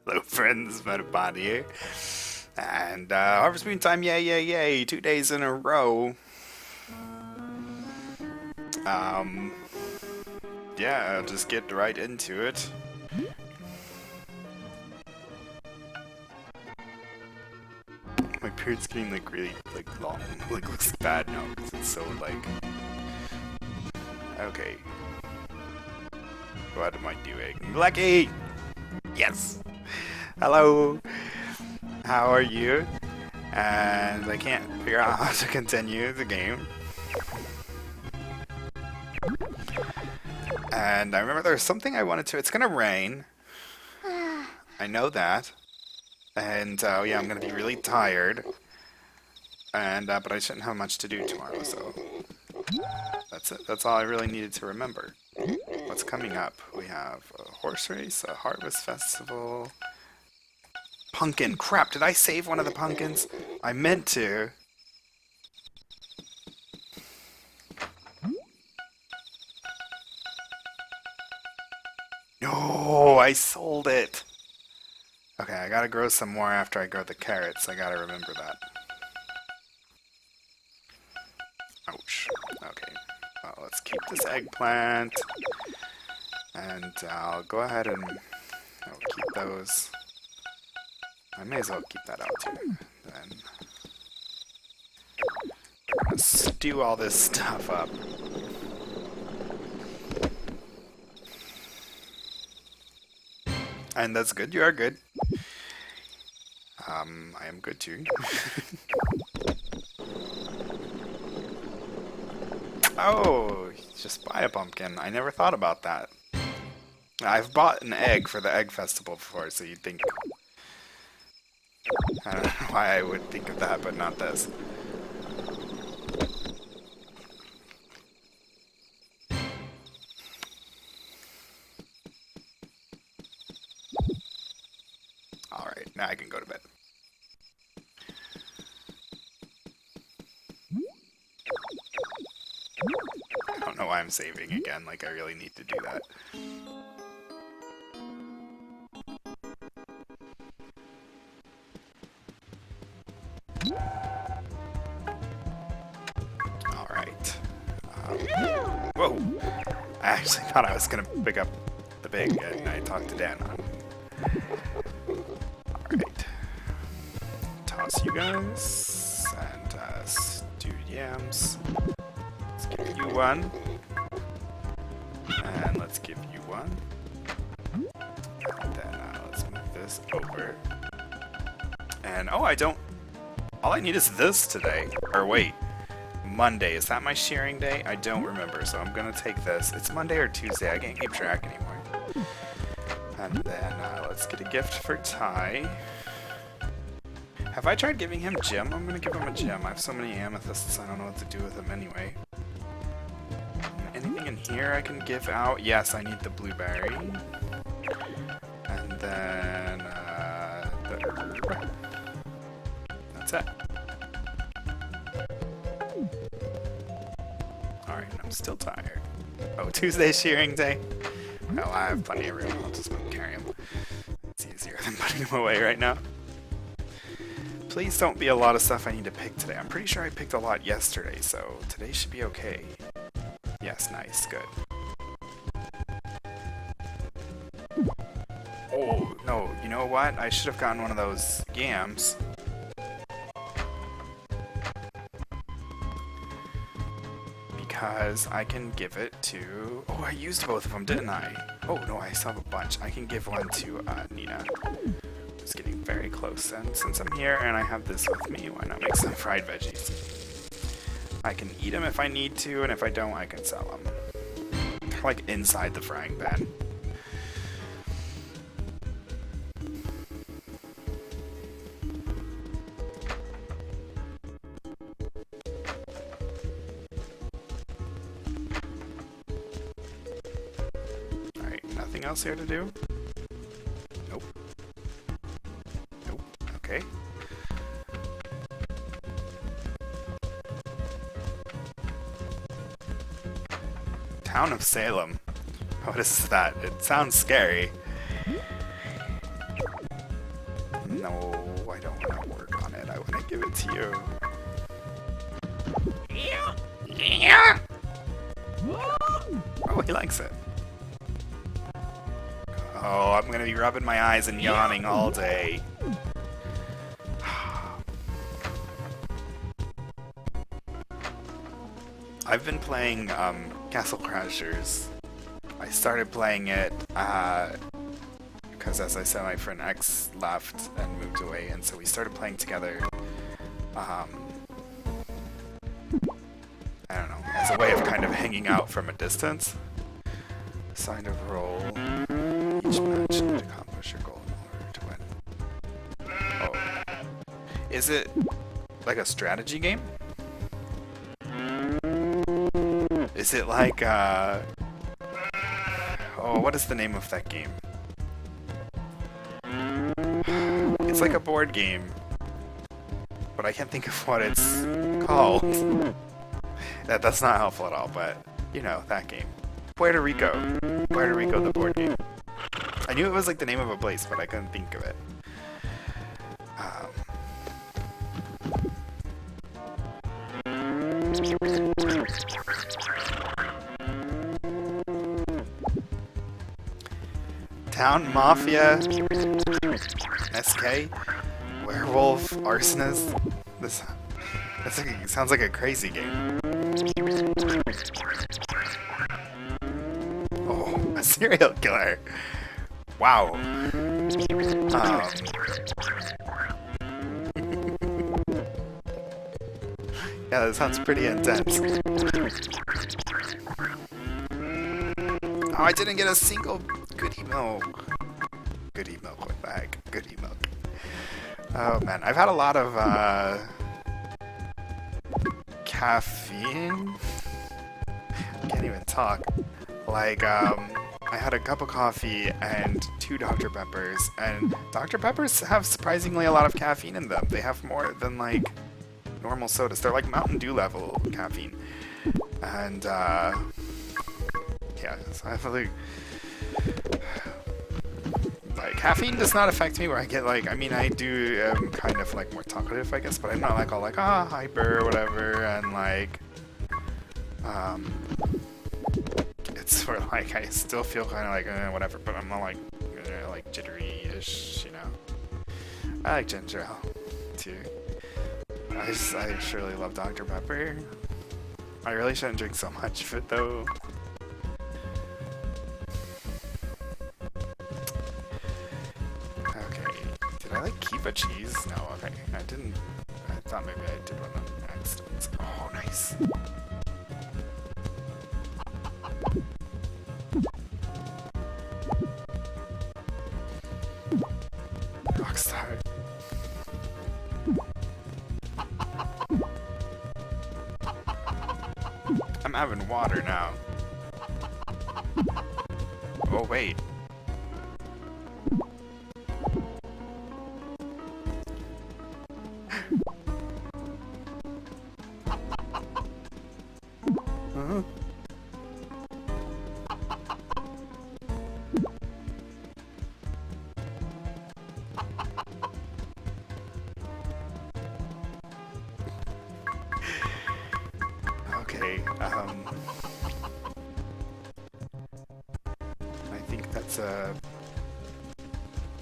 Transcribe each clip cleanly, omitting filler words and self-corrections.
Hello friends, Metapod here. And Harvest Moon time, yay, yay, yay, 2 days in a row. Um, yeah, I'll just get right into it. My beard's getting like really long, like looks bad now because it's so like. Okay. What am I doing? Lucky! Yes! Hello! How are you? And I can't figure out how to continue the game. And I remember there was something I wanted to. It's gonna rain. I know that. And yeah, I'm gonna be really tired. And but I shouldn't have much to do tomorrow, so that's it. That's all I really needed to remember. What's coming up? We have a horse race, a harvest festival, pumpkin. Crap! Did I save one of the pumpkins? I meant to. No, I sold it. Okay, I gotta grow some more after I grow the carrots. I gotta remember that. Ouch. Okay. Well, let's keep this eggplant. And I'll go ahead and I'll keep those. I may as well keep that out too. Then stew all this stuff up. And that's good. You are good. I am good too. Oh, just buy a pumpkin. I never thought about that. I've bought an egg for the egg festival before, so you'd think. I don't know why I would think of that, but not this. Alright, now I can go to bed. I don't know why I'm saving again, like I really need to do that. Alright. Whoa! I actually thought I was gonna pick up the big, and I talked to Dan on. Alright. Toss you guys, and stewed yams. Let's give you one. And let's give you one. And then let's move this over. And oh, I don't. All I need is this today. Or wait, Monday. Is that my shearing day? I don't remember, so I'm gonna take this. It's Monday or Tuesday. I can't keep track anymore. And then let's get a gift for Ty. Have I tried giving him gem? I'm gonna give him a gem. I have so many amethysts, I don't know what to do with them anyway. Anything in here I can give out? Yes, I need the blueberry. And then the herb. That's it. Alright, I'm still tired. Oh, Tuesday's shearing day? Well, I have plenty of room. I'll just carry him. It's easier than putting him away right now. Please don't be a lot of stuff I need to pick today. I'm pretty sure I picked a lot yesterday, so today should be okay. Yes, nice, good. Oh, no, you know what? I should have gotten one of those yams. Because I can give it to... Oh, I used both of them, didn't I? Oh, no, I still have a bunch. I can give one to Nina. It's getting very close, and since I'm here and I have this with me, why not make some fried veggies? I can eat them if I need to, and if I don't, I can sell them. They're like inside the frying pan. Alright, nothing else here to do? Nope. Nope. Okay. Town of Salem. What is that? It sounds scary. No, I don't want to work on it. I want to give it to you. Yeah. Oh, he likes it. Oh, I'm gonna be rubbing my eyes and yawning all day. I've been playing Castle Crashers. I started playing it because, as I said, my friend X left and moved away, and so we started playing together. I don't know, as a way of kind of hanging out from a distance. Sign of roll. Each match to accomplish your goal in order to win. Oh. Is it like a strategy game? Is it like, oh, what is the name of that game? It's like a board game, but I can't think of what it's called. That's not helpful at all, but, you know, that game. Puerto Rico. Puerto Rico, the board game. I knew it was like the name of a place, but I couldn't think of it. Town Mafia, SK, Werewolf, Arsonist. This sounds like a crazy game. Oh, a serial killer. Wow. Yeah, that sounds pretty intense. Oh, I didn't get a single goodie milk. Goodie milk with bag. Goodie milk. Oh man, I've had a lot of caffeine. I can't even talk. Like, I had a cup of coffee and 2 Dr. Peppers, and Dr. Peppers have surprisingly a lot of caffeine in them. They have more than, like, normal sodas. They're like Mountain Dew level caffeine. And, yeah, so I feel like, caffeine does not affect me where I get, like, I mean, I do, kind of, like, more talkative, I guess, but I'm not, like, all, like, hyper or whatever, and, like, it's sort of like, I still feel kind of like, whatever, but I'm not like jittery-ish, you know. I like ginger ale, too. I surely love Dr. Pepper. I really shouldn't drink so much of it, though. Okay, did I, like, keep a cheese? No, okay, I didn't. I thought maybe I did one on accident. Oh, nice. Rockstar. I'm having water now. Oh wait. Huh? Okay, I think that's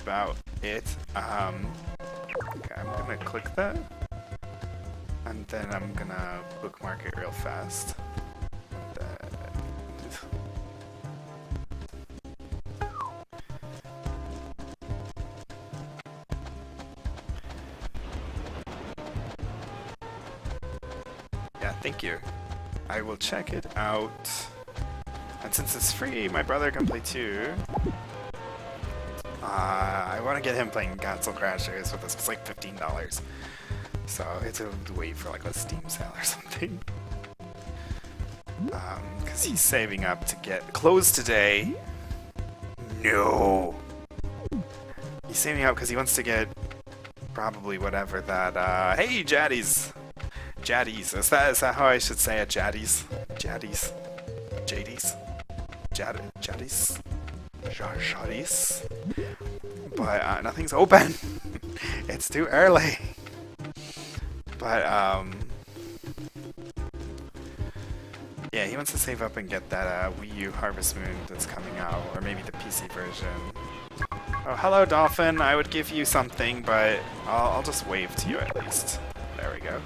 about it. Okay, I'm gonna click that, and then I'm gonna bookmark it real fast. Yeah, thank you. I will check it out. And since it's free, my brother can play too. I want to get him playing Castle Crashers with us. It's like $15. So it's a wait for like a Steam sale or something. Because he's saving up to get clothes today. No! He's saving up because he wants to get probably whatever that, hey, Jaddies! Jaddies. Is that how I should say it? Jaddies? Jaddies? Jaddies? Jaddies? Jaddies? But, nothing's open! It's too early. But, yeah, he wants to save up and get that Wii U Harvest Moon that's coming out, or maybe the PC version. Oh, hello, Dolphin. I would give you something, but I'll just wave to you at least. There we go.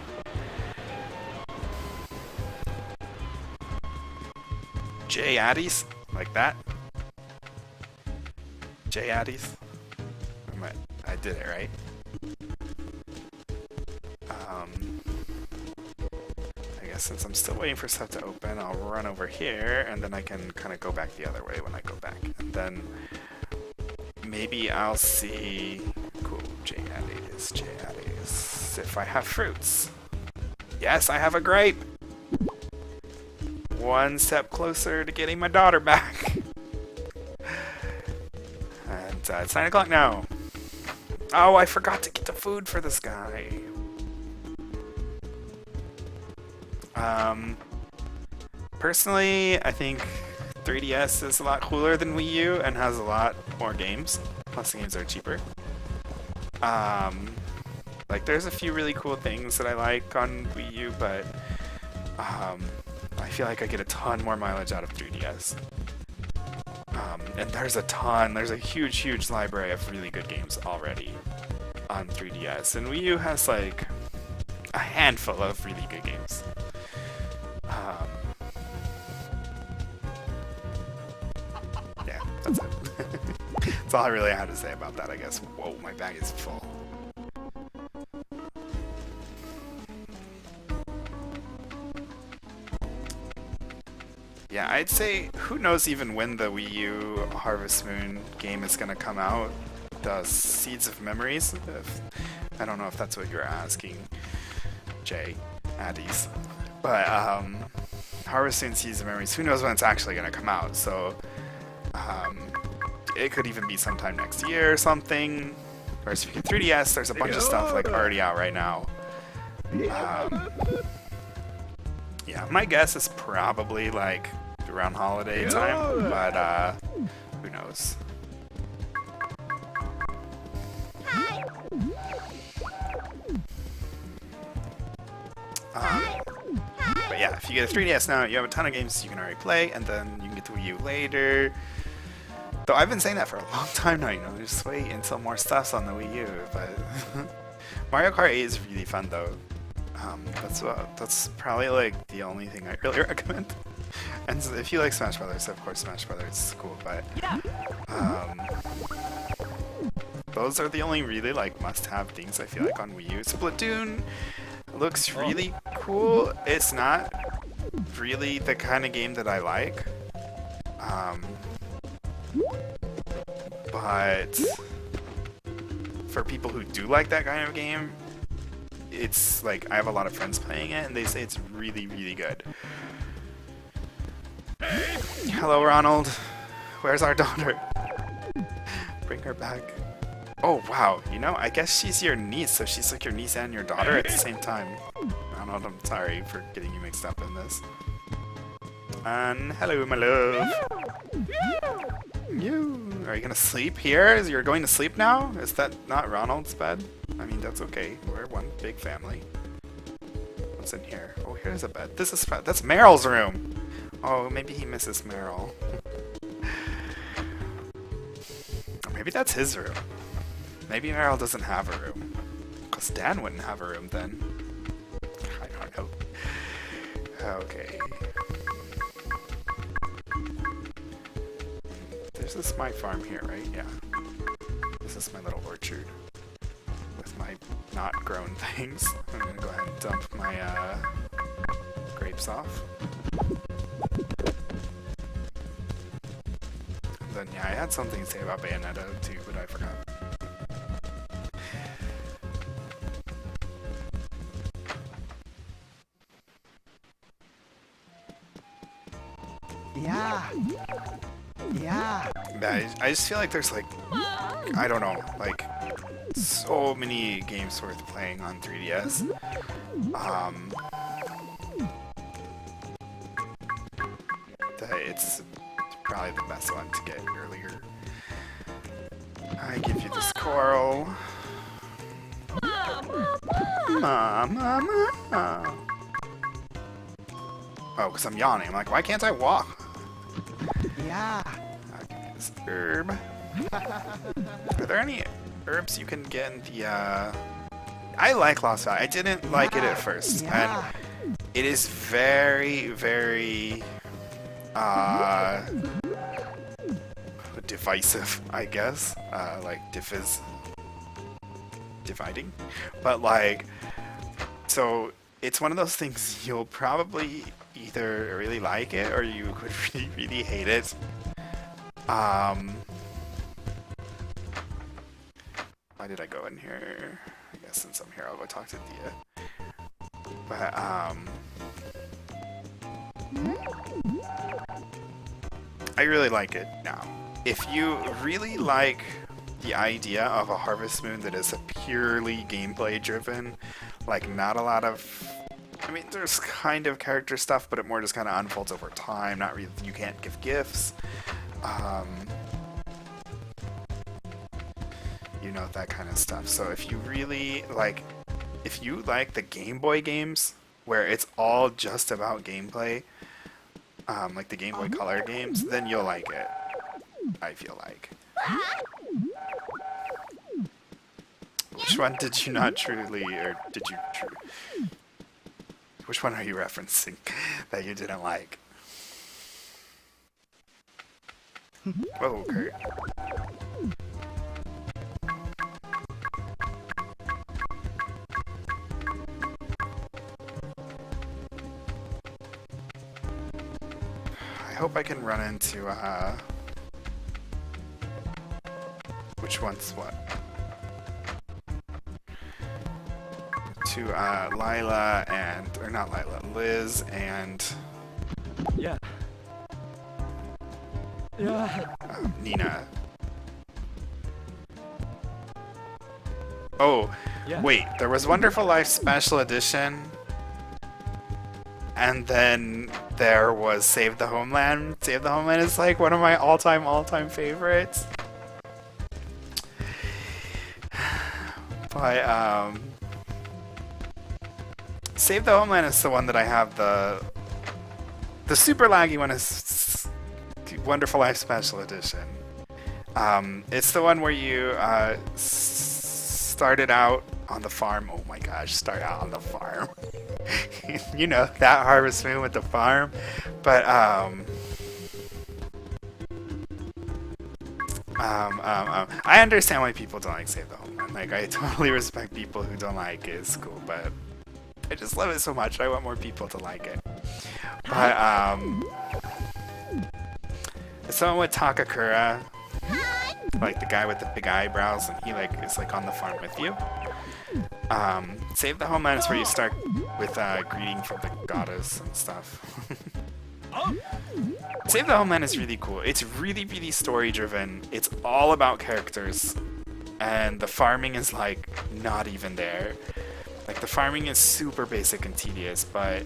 J Addies? Like that? J Addies? I did it, right? I guess since I'm still waiting for stuff to open, I'll run over here, and then I can kind of go back the other way when I go back. And then maybe I'll see... Cool, J Addies. If I have fruits. Yes, I have a grape! One step closer to getting my daughter back. And it's 9 o'clock now. Oh, I forgot to get the food for this guy. Personally, I think 3DS is a lot cooler than Wii U and has a lot more games. Plus the games are cheaper. Like there's a few really cool things that I like on Wii U, but I feel like I get a ton more mileage out of 3DS. And there's a huge library of really good games already on 3DS. And Wii U has like a handful of really good games. Yeah, that's it. That's all I really had to say about that, I guess. Whoa, my bag is full. Yeah, I'd say, who knows even when the Wii U Harvest Moon game is going to come out? The Seeds of Memories? I don't know if that's what you're asking, Jay Addies. But, Harvest Moon Seeds of Memories, who knows when it's actually going to come out? So, it could even be sometime next year or something. Whereas if you get 3DS, there's a bunch of stuff like already out right now. Yeah, my guess is probably like around holiday time, but who knows? But yeah, if you get a 3DS now, you have a ton of games you can already play, and then you can get the Wii U later. Though I've been saying that for a long time now, you know, just wait until more stuff's on the Wii U. But Mario Kart 8 is really fun though. That's probably like the only thing I really recommend. And so if you like Smash Brothers, of course Smash Brothers is cool, but those are the only really like must-have things I feel like on Wii U. Splatoon looks really cool. It's not really the kind of game that I like, but for people who do like that kind of game, it's like I have a lot of friends playing it and they say it's really good. Hello, Ronald. Where's our daughter? Bring her back. Oh wow, you know, I guess she's your niece, so she's like your niece and your daughter at the same time. Ronald, I'm sorry for getting you mixed up in this. And hello, my love. Are you gonna sleep here? You're going to sleep now? Is that not Ronald's bed? I mean, that's okay. We're one big family. What's in here? Oh, here's a bed. That's Meryl's room. Oh, maybe he misses Meryl. Or maybe that's his room. Maybe Meryl doesn't have a room. Because Dan wouldn't have a room then. I don't know. Okay. This is my farm here, right? Yeah. This is my little orchard. With my not grown things. I'm gonna go ahead and dump my grapes off. And then yeah, I had something to say about Bayonetta too, but I forgot. Yeah. I just feel like there's like, I don't know, like so many games worth playing on 3DS. That it's probably the best one to get earlier. I give you this coral. Mama. Oh, because I'm yawning. I'm like, why can't I walk? Yeah. Okay, this herb. Are there any herbs you can get in the, I like Lost Valley. I didn't like it at first. Yeah. And it is very, very, divisive, I guess. Like, dividing. But, like, so it's one of those things you'll probably either really like it or you could really, really hate it. Why did I go in here? I guess since I'm here, I'll go talk to Dia. But, I really like it now. If you really like the idea of a Harvest Moon that is a purely gameplay driven, like not a lot of, I mean, there's kind of character stuff, but it more just kind of unfolds over time. Not really, you can't give gifts. You know, that kind of stuff. So if you really like, if you like the Game Boy games where it's all just about gameplay, like the Game Boy Color games, then you'll like it. I feel like. Which one did you not truly, or did you which one are you referencing that you didn't like? Oh, okay. I hope I can run into, which one's what? To, Lila and, or not Lila, Liz and... Yeah. Yeah. Nina. Oh, Yeah. wait, there was Wonderful Life Special Edition, and then there was Save the Homeland. Save the Homeland is like one of my all-time favorites. But, Save the Homeland is the one that I have the super laggy one is Wonderful Life Special Edition. It's the one where you, started out on the farm. Oh my gosh, start out on the farm. You know, that Harvest Moon with the farm. But, I understand why people don't like Save the Homeland. Like, I totally respect people who don't like it. It's cool, but I just love it so much. I want more people to like it. But, someone with Takakura, like the guy with the big eyebrows, and he like is like on the farm with you. Save the Homeland is where you start with greeting from the goddess and stuff. Save the Homeland is really cool. It's really, really story driven. It's all about characters, and the farming is like not even there. Like the farming is super basic and tedious, but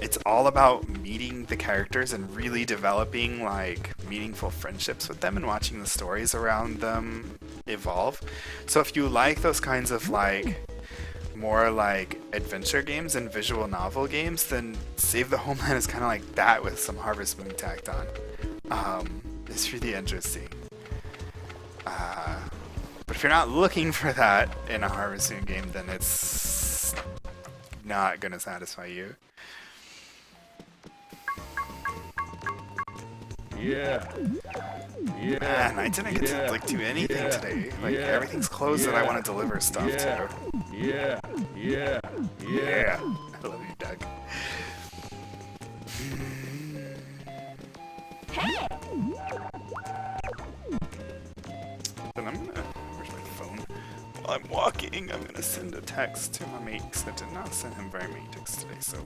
it's all about meeting the characters and really developing like meaningful friendships with them and watching the stories around them evolve. So if you like those kinds of like more like adventure games and visual novel games, then Save the Homeland is kind of like that with some Harvest Moon tacked on. It's really interesting. But if you're not looking for that in a Harvest Moon game, then it's not gonna satisfy you. Yeah. Yeah. Man, I didn't get to like do anything today. Like everything's closed that I want to deliver stuff to. Yeah. Yeah. Yeah. I love you, Doug. Then I'm gonna, where's my phone? While I'm walking, I'm gonna send a text to my mate because I did not send him very many texts today. So,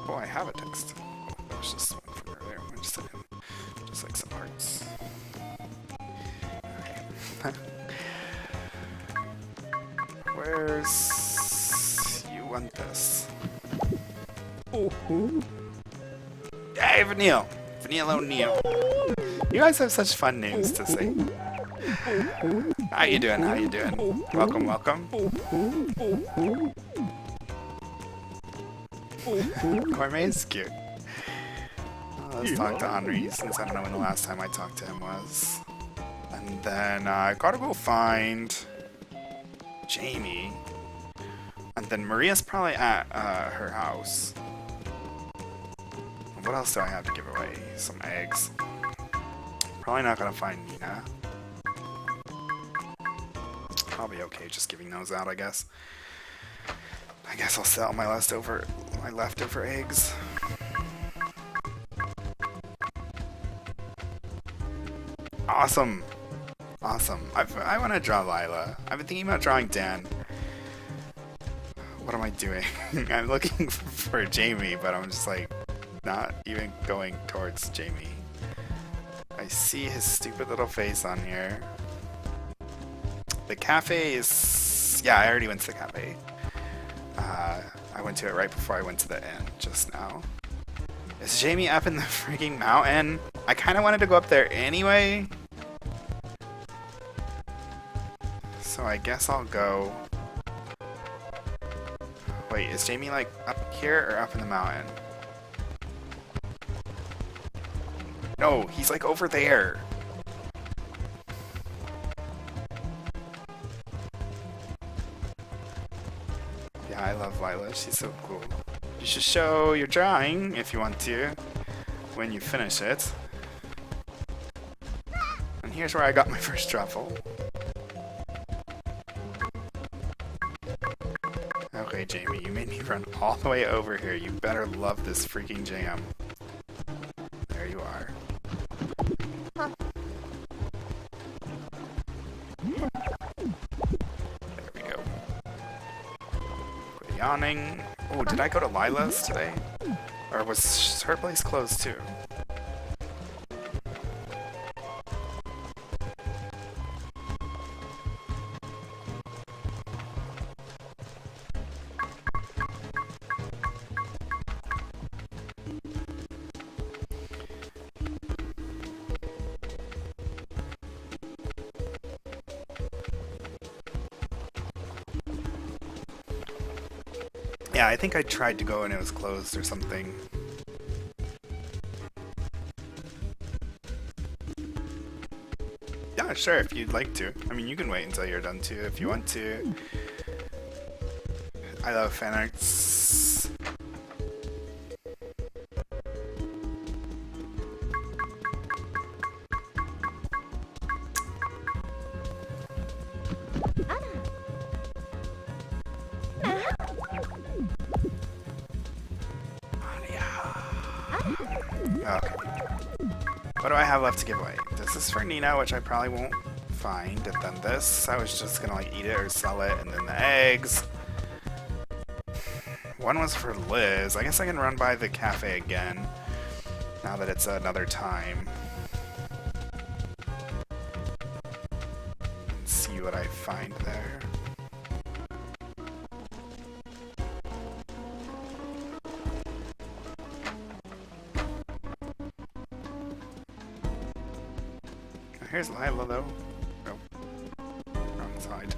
oh, I have a text. Oh, that was just one from earlier. I'm gonna just send him just like some hearts. Okay. Where's you want this? Oh. Hey, Vanille! Vanille O'Neil. You guys have such fun names to say. How you doing? How you doing? Welcome, welcome. Gourmet is cute. Let's talk to Henri, since I don't know when the last time I talked to him was. And then I gotta go find Jamie. And then Maria's probably at her house. What else do I have to give away? Some eggs. Probably not gonna find Nina. I'll be okay just giving those out, I guess. I guess I'll sell my leftover eggs. Awesome. Awesome. I want to draw Lila. I've been thinking about drawing Dan. What am I doing? I'm looking for Jamie, but I'm just like not even going towards Jamie. I see his stupid little face on here. The cafe is... Yeah, I already went to the cafe. I went to it right before I went to the inn just now. Is Jamie up in the freaking mountain? I kind of wanted to go up there anyway. So I guess I'll go... Wait, is Jamie like up here or up in the mountain? No, he's like over there. Yeah, I love Lila. She's so cool. You should show your drawing if you want to when you finish it. And here's where I got my first truffle. Okay, Jamie, you made me run all the way over here. You better love this freaking jam. There you are. There we go. Quit yawning. Oh, did I go to Lila's today? Or was her place closed too? Yeah, I think I tried to go and it was closed or something. Yeah, sure, if you'd like to. I mean, you can wait until you're done too, if you want to. I love fan arts. Okay. What do I have left to give away? This is for Nina, which I probably won't find. And then this, I was just gonna like eat it or sell it. And then the eggs. One was for Liz. I guess I can run by the cafe again. Now that it's another time. And see what I find there. Here's Lila, though. Oh. Wrong side.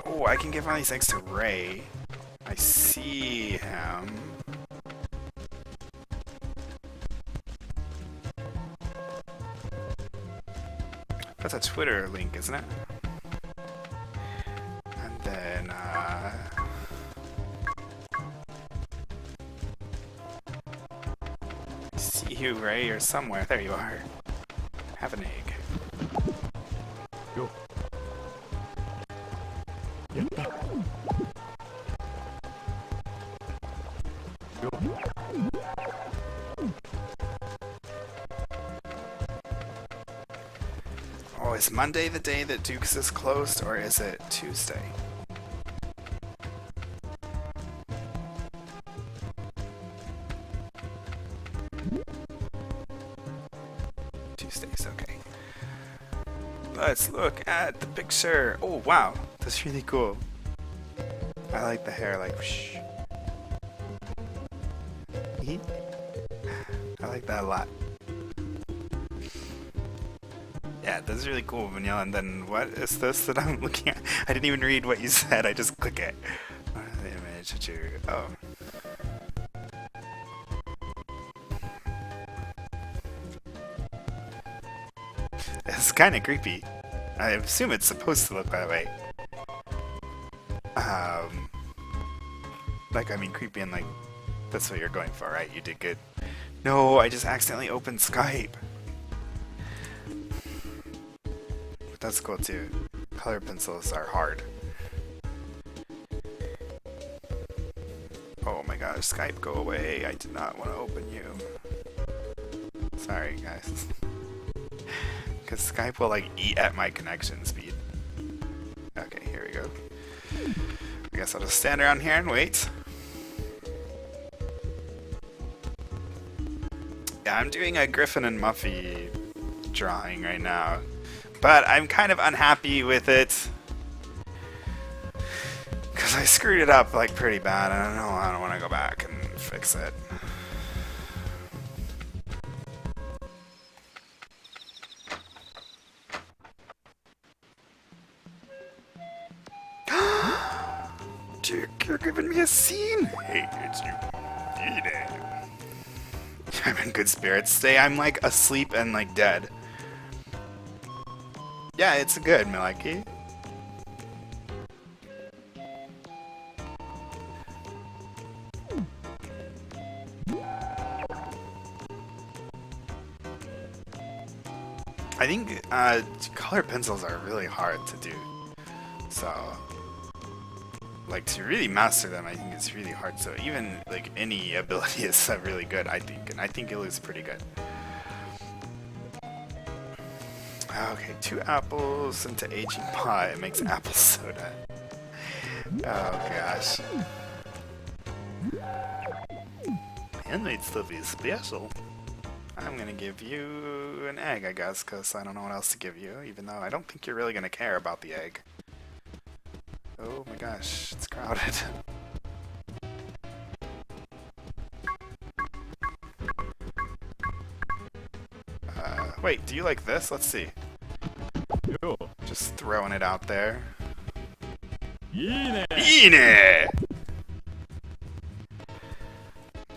Oh, I can give one of these eggs to Ray. I see him. That's a Twitter link, isn't it? And then, see you, Ray, or somewhere. There you are. Have an egg. Go. Oh, is Monday the day that Duke's is closed, or is it Tuesday? Tuesdays, okay. let's look at the picture. Oh wow, that's really cool. I like the hair, like whoosh. I like that a lot. Yeah, that's really cool, Vanilla. And then what is this that I'm looking at? I didn't even read what you said. I just click it. The image that you. Oh. It's kind of creepy. I assume it's supposed to look that way. Like, I mean, creepy and like, that's what you're going for, right? You did good. No, I just accidentally opened Skype. But that's cool too. Color pencils are hard. Oh my gosh, Skype, go away. I did not want to open you. Sorry, guys. Because Skype will like eat at my connection speed. Okay, here we go. I guess I'll just stand around here and wait. Yeah, I'm doing a Griffin and Muffy drawing right now. But I'm kind of unhappy with it. Because I screwed it up like pretty bad. I don't want to go back and fix it. You're giving me a scene? Hey, it's you. I'm in good spirits today. I'm like asleep and like dead. Yeah, it's good, Milaki. I think color pencils are really hard to do. So, like, to really master them, I think it's really hard. So even like any ability is really good, I think, and I think it looks pretty good. Okay, 2 apples into aging pie. It makes apple soda. Oh gosh. Handmade stuff is special. I'm gonna give you an egg, I guess, because I don't know what else to give you, even though I don't think you're really gonna care about the egg. Oh my gosh, it's crowded. Wait, do you like this? Let's see. Yo. Just throwing it out there. Ine. Ine!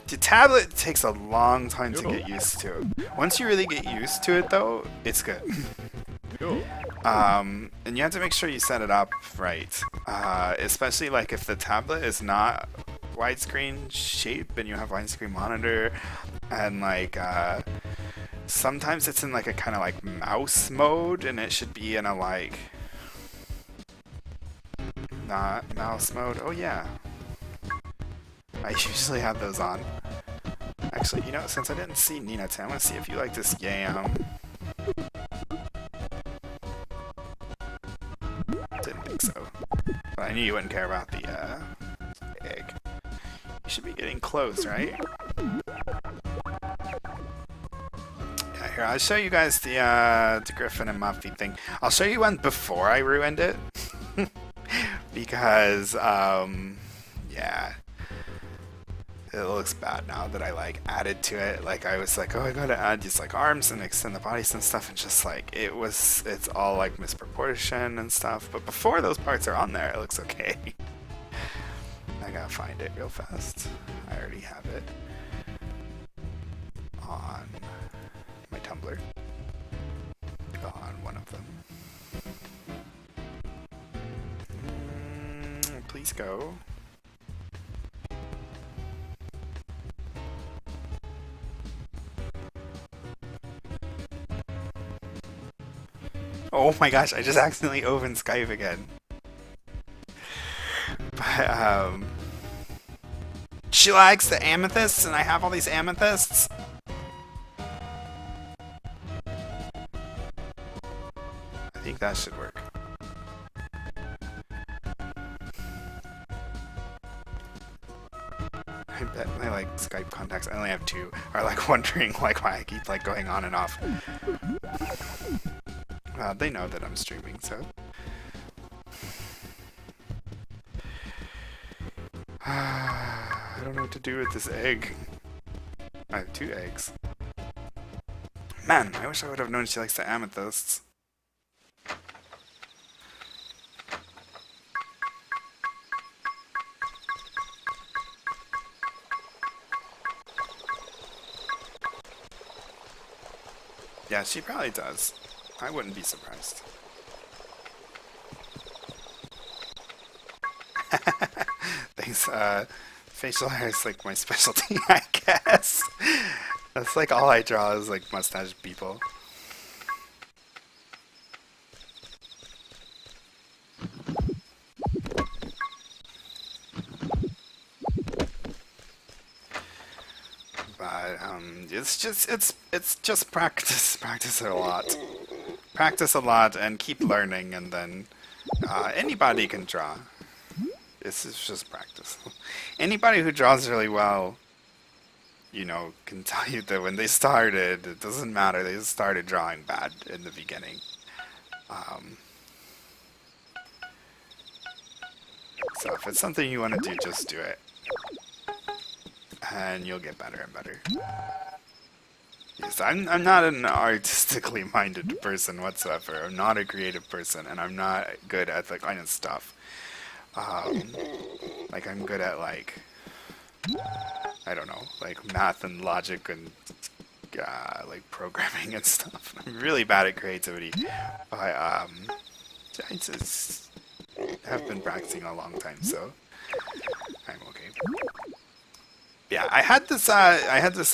The tablet takes a long time to get used to. Once you really get used to it, though, it's good. Yo. And you have to make sure you set it up right. Especially like if the tablet is not widescreen shape and you have widescreen monitor, and like sometimes it's in like a kind of like mouse mode, and it should be in a like not mouse mode. Oh yeah, I usually have those on. Actually, you know, since I didn't see Nina today, I want to see if you like this yam. Didn't think so. But I knew you wouldn't care about the egg. You should be getting close, right? Yeah, here, I'll show you guys the Griffin and Muffy thing. I'll show you one before I ruined it. Because, yeah. It looks bad now that I like added to it. Like I was like, oh, I gotta add these like arms and extend the bodies and stuff, and just like it's all like misproportion and stuff. But before those parts are on there, it looks okay. I gotta find it real fast. I already have it on my Tumblr. On one of them. Please go. Oh my gosh, I just accidentally opened Skype again. But, she likes the amethysts, and I have all these amethysts. I think that should work. I bet my, like, Skype contacts, I only have 2, are, like, wondering, like, why I keep, like, going on and off. They know that I'm streaming, so. I don't know what to do with this egg. I have 2 eggs. Man, I wish I would have known she likes the amethysts. Yeah, she probably does. I wouldn't be surprised. Thanks, facial hair is like my specialty, I guess. That's like all I draw is like mustache people. But it's just practice. Practice it a lot. Practice a lot and keep learning, and then anybody can draw. This is just practice. Anybody who draws really well, you know, can tell you that when they started, it doesn't matter. They just started drawing bad in the beginning. So if it's something you want to do, just do it. And you'll get better and better. Yes, I'm not an artistically minded person whatsoever. I'm not a creative person, and I'm not good at the kind of stuff. Like I'm good at like, I don't know, like math and logic and like programming and stuff. I'm really bad at creativity. But I just have been practicing a long time, so I'm okay. Yeah, I had this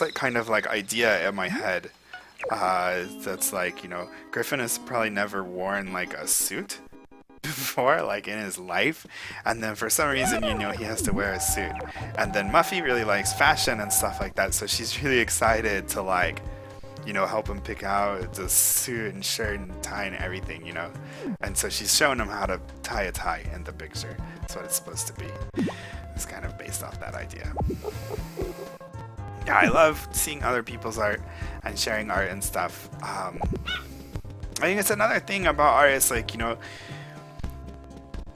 like kind of like idea in my head that's like, you know, Griffin has probably never worn like a suit before, like in his life, and then for some reason, you know, he has to wear a suit. And then Muffy really likes fashion and stuff like that, so she's really excited to like, you know, help him pick out the suit and shirt and tie and everything, you know. And so she's showing him how to tie a tie in the picture. That's what it's supposed to be. It's kind of based off that idea. Yeah, I love seeing other people's art and sharing art and stuff. I think it's another thing about art is like, you know,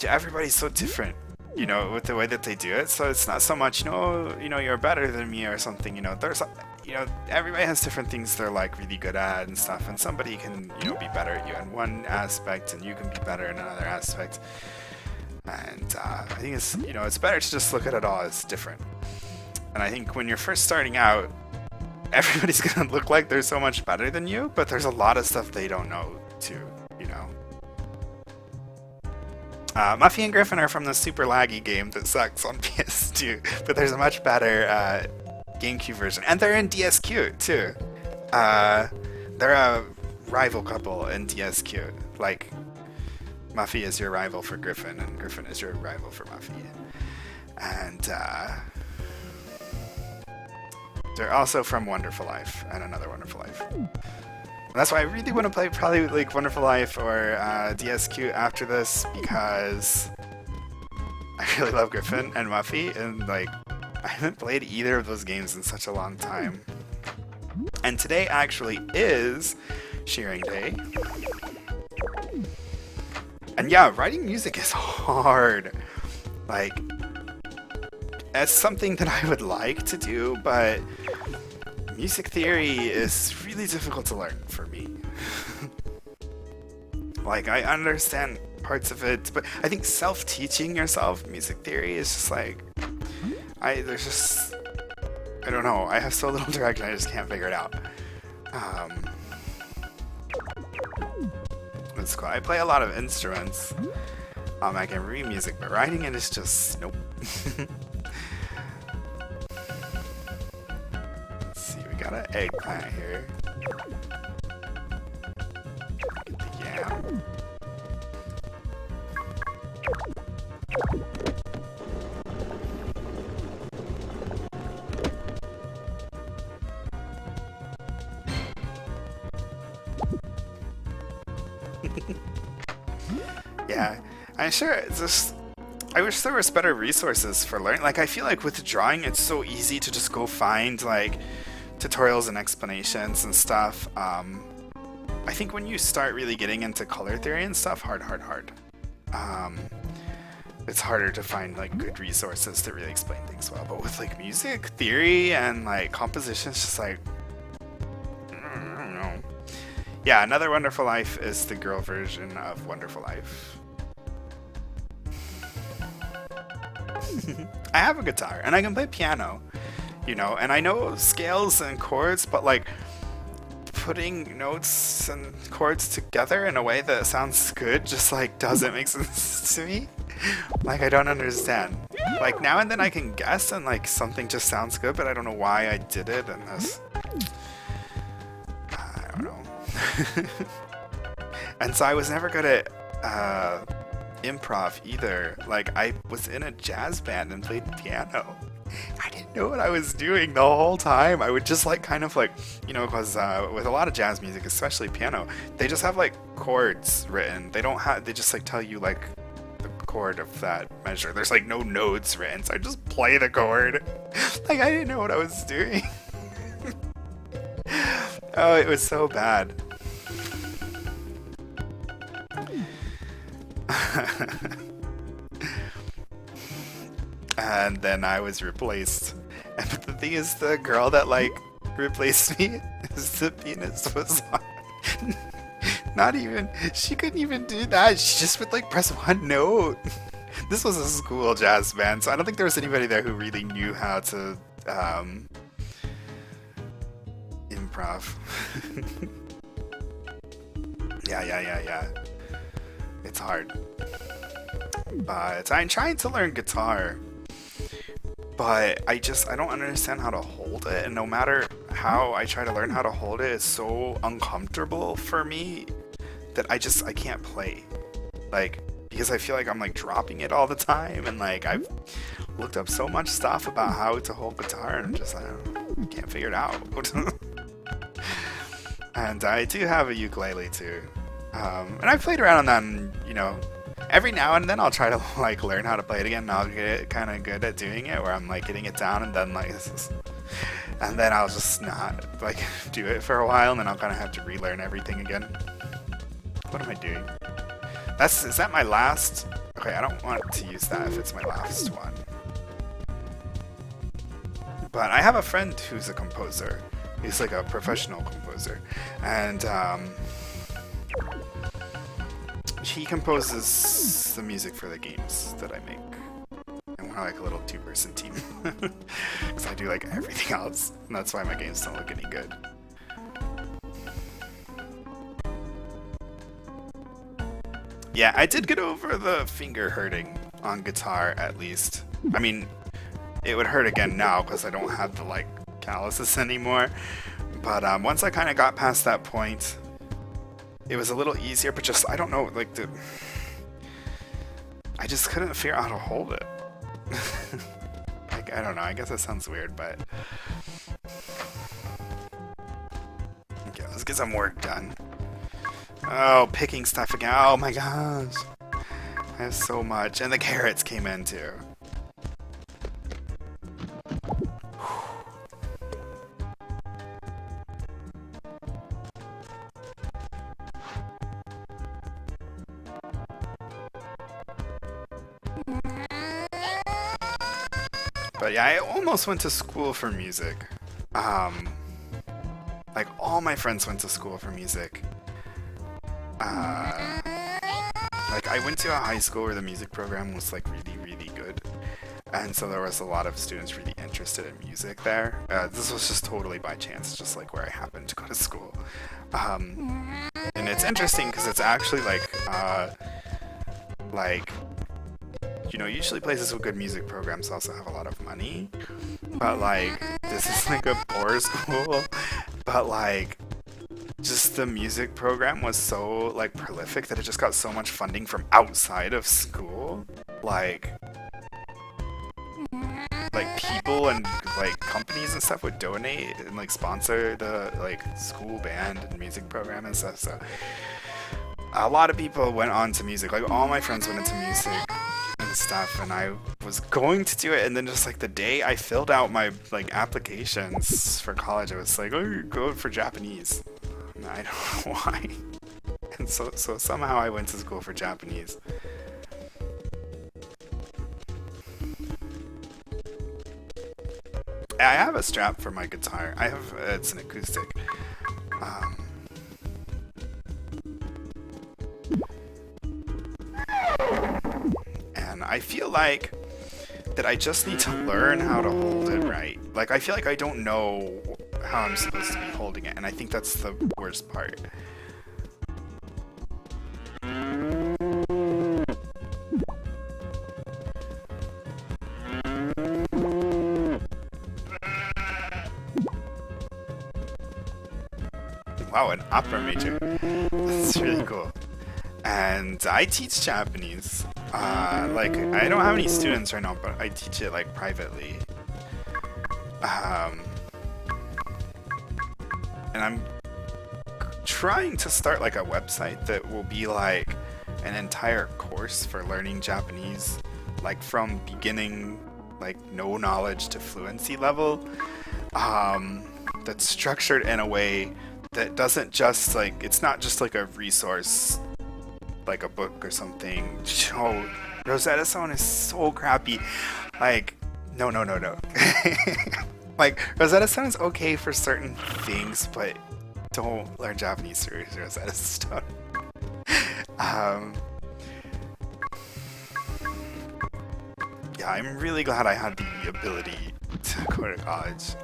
everybody's so different, you know, with the way that they do it. So it's not so much, no, you know, you're better than me or something, you know. There's, you know, everybody has different things they're like really good at and stuff, and somebody can, you know, be better at you in one aspect and you can be better in another aspect. And I think it's, you know, it's better to just look at it all as different. And I think when you're first starting out, everybody's gonna look like they're so much better than you, but there's a lot of stuff they don't know too, you know. Muffy and Griffin are from the super laggy game that sucks on PS2, but there's a much better GameCube version, and they're in DSQ too. They're a rival couple in DSQ. Like, Muffy is your rival for Griffin, and Griffin is your rival for Muffy. And they're also from Wonderful Life and Another Wonderful Life. And that's why I really want to play probably like Wonderful Life or DSQ after this, because I really love Griffin and Muffy, and like I haven't played either of those games in such a long time. And today actually is Shearing Day. And yeah, writing music is hard. Like, it's something that I would like to do, but music theory is really difficult to learn for me. Like, I understand parts of it, but I think self-teaching yourself music theory is just like, I don't know, I have so little direction, I just can't figure it out. It's cool. I play a lot of instruments. I can read music, but writing it is just, nope. Let's see, we got an eggplant here. Get the yam. Yeah, I'm sure it's just, I wish there was better resources for learning. Like, I feel like with drawing, it's so easy to just go find, like, tutorials and explanations and stuff. I think when you start really getting into color theory and stuff, hard. It's harder to find like good resources to really explain things well. But with like music theory and like composition, it's just like, I don't know. Yeah, Another Wonderful Life is the girl version of Wonderful Life. I have a guitar and I can play piano, you know, and I know scales and chords, but like putting notes and chords together in a way that sounds good just like doesn't make sense to me. Like, I don't understand. Like, now and then I can guess and like something just sounds good, but I don't know why I did it, and this, I don't know. And so I was never good at improv either. Like, I was in a jazz band and played piano. I didn't know what I was doing the whole time. I would just like kind of like, you know, because with a lot of jazz music, especially piano, they just have like chords written. They don't have, they just like tell you like the chord of that measure. There's like no notes written, so I just play the chord. Like, I didn't know what I was doing. Oh, it was so bad. And then I was replaced. And the thing is, the girl that like replaced me, the pianist was on. Not even, she couldn't even do that. She just would like press one note. This was a school jazz band, so I don't think there was anybody there who really knew how to improv. Yeah. It's hard. But I'm trying to learn guitar. But I don't understand how to hold it, and no matter how I try to learn how to hold it, it's so uncomfortable for me that I can't play. Like, because I feel like I'm like dropping it all the time, and like I've looked up so much stuff about how to hold guitar, and I'm just like, I can't figure it out. And I do have a ukulele too. And I've played around on that, and, you know, every now and then I'll try to like learn how to play it again, and I'll get kind of good at doing it, where I'm like getting it down, and then like and then I'll just not like do it for a while, and then I'll kind of have to relearn everything again. What am I doing? Is that my last? Okay, I don't want to use that if it's my last one. But I have a friend who's a composer. He's like a professional composer, and he composes the music for the games that I make. And we're like a little two-person team. Because I do like everything else. And that's why my games don't look any good. Yeah, I did get over the finger hurting on guitar, at least. I mean, it would hurt again now because I don't have the like calluses anymore. But once I kind of got past that point, it was a little easier, but just, I don't know, like, I just couldn't figure out how to hold it. Like, I don't know, I guess that sounds weird, but... Okay, let's get some work done. Oh, picking stuff again, oh my gosh. I have so much, and the carrots came in too. But yeah, I almost went to school for music. Like, all my friends went to school for music. Like, I went to a high school where the music program was, like, really, really good. And so there was a lot of students really interested in music there. This was just totally by chance, just, like, where I happened to go to school. And it's interesting because it's actually, like, you know, usually places with good music programs also have a lot of money, but like, this is like a poor school, but like, just the music program was so like prolific that it just got so much funding from outside of school, like people and like companies and stuff would donate and like sponsor the like school band and music program and stuff, so a lot of people went on to music. Like, all my friends went into music and stuff, and I was going to do it, and then just like the day I filled out my like applications for college, I was like, oh, you're going for Japanese. I'm I don't know why. And so somehow I went to school for Japanese. I have a strap for my guitar. It's an acoustic. And I feel like that I just need to learn how to hold it right. Like, I feel like I don't know how I'm supposed to be holding it, and I think that's the worst part. Wow, an opera major. That's really cool. And I teach Japanese. Like, I don't have any students right now, but I teach it, like, privately. And I'm trying to start, like, a website that will be, like, an entire course for learning Japanese. Like, from beginning, like, no knowledge to fluency level. That's structured in a way that doesn't just, like, it's not just, like, a resource, like a book or something. Oh, Rosetta Stone is so crappy. Like, no. Like, Rosetta Stone is okay for certain things, but don't learn Japanese through Rosetta Stone. Yeah, I'm really glad I had the ability to go to college.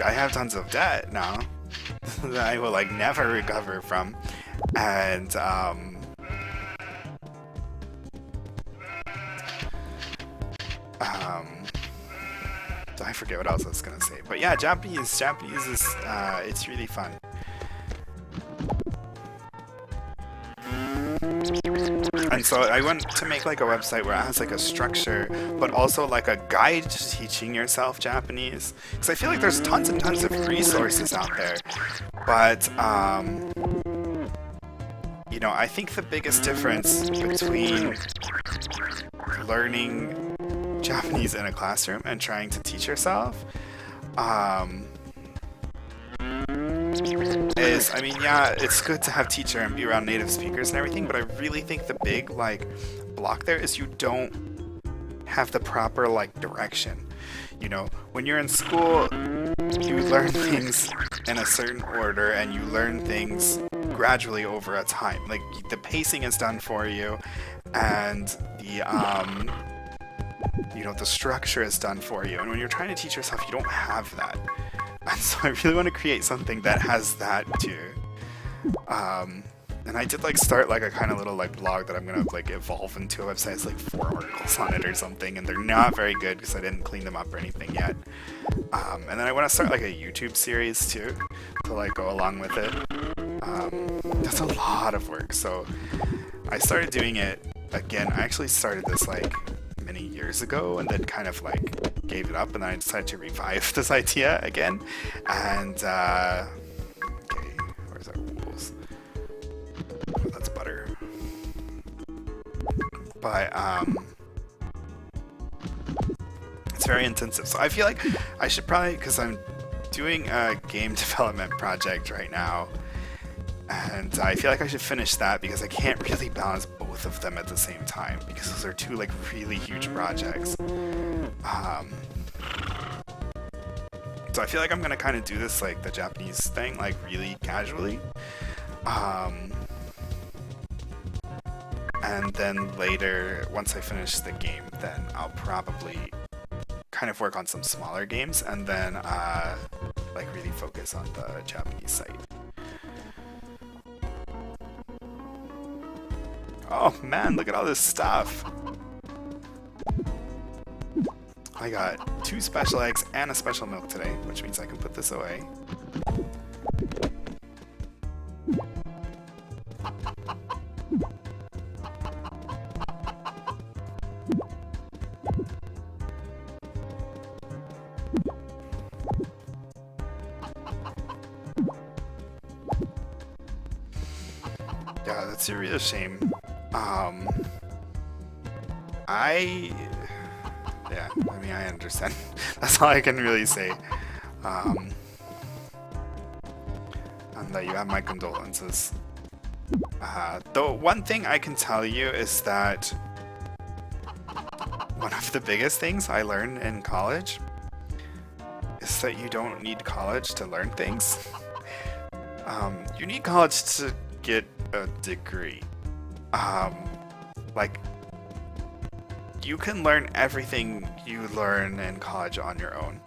I have tons of debt now that I will, like, never recover from. And I forget what else I was gonna say, but yeah, Japanese is it's really fun. And so I went to make, like, a website where it has, like, a structure, but also, like, a guide to teaching yourself Japanese. Because I feel like there's tons and tons of resources out there, but you know, I think the biggest difference between learning Japanese in a classroom and trying to teach yourself is, I mean, yeah, it's good to have teacher and be around native speakers and everything, but I really think the big, like, block there is you don't have the proper, like, direction. You know, when you're in school, you learn things in a certain order and you learn things gradually over a time. Like, the pacing is done for you, and the you know, the structure is done for you. And when you're trying to teach yourself, you don't have that. And so I really want to create something that has that too. And I did, like, start, like, a kind of little, like, blog that I'm gonna, like, evolve into a website. It's like 4 articles on it or something, and they're not very good because I didn't clean them up or anything yet. And then I want to start, like, a YouTube series too to, like, go along with it. That's a lot of work, so I started doing it again. I actually started this, like, many years ago and then kind of, like, gave it up, and then I decided to revive this idea again. And okay, where's our rules? Oh, that's butter. But it's very intensive, so I feel like I should probably, because I'm doing a game development project right now, and I feel like I should finish that because I can't really balance both of them at the same time because those are 2, like, really huge projects. So I feel like I'm gonna kind of do this, like, the Japanese thing, like, really casually. And then later, once I finish the game, then I'll probably kind of work on some smaller games and then like, really focus on the Japanese site. Oh man, look at all this stuff! I got 2 special eggs and a special milk today, which means I can put this away. Yeah, that's a real shame. Yeah, I mean, I understand. That's all I can really say. that you have my condolences. The one thing I can tell you is that one of the biggest things I learned in college is that you don't need college to learn things. You need college to get a degree. Like, you can learn everything you learn in college on your own.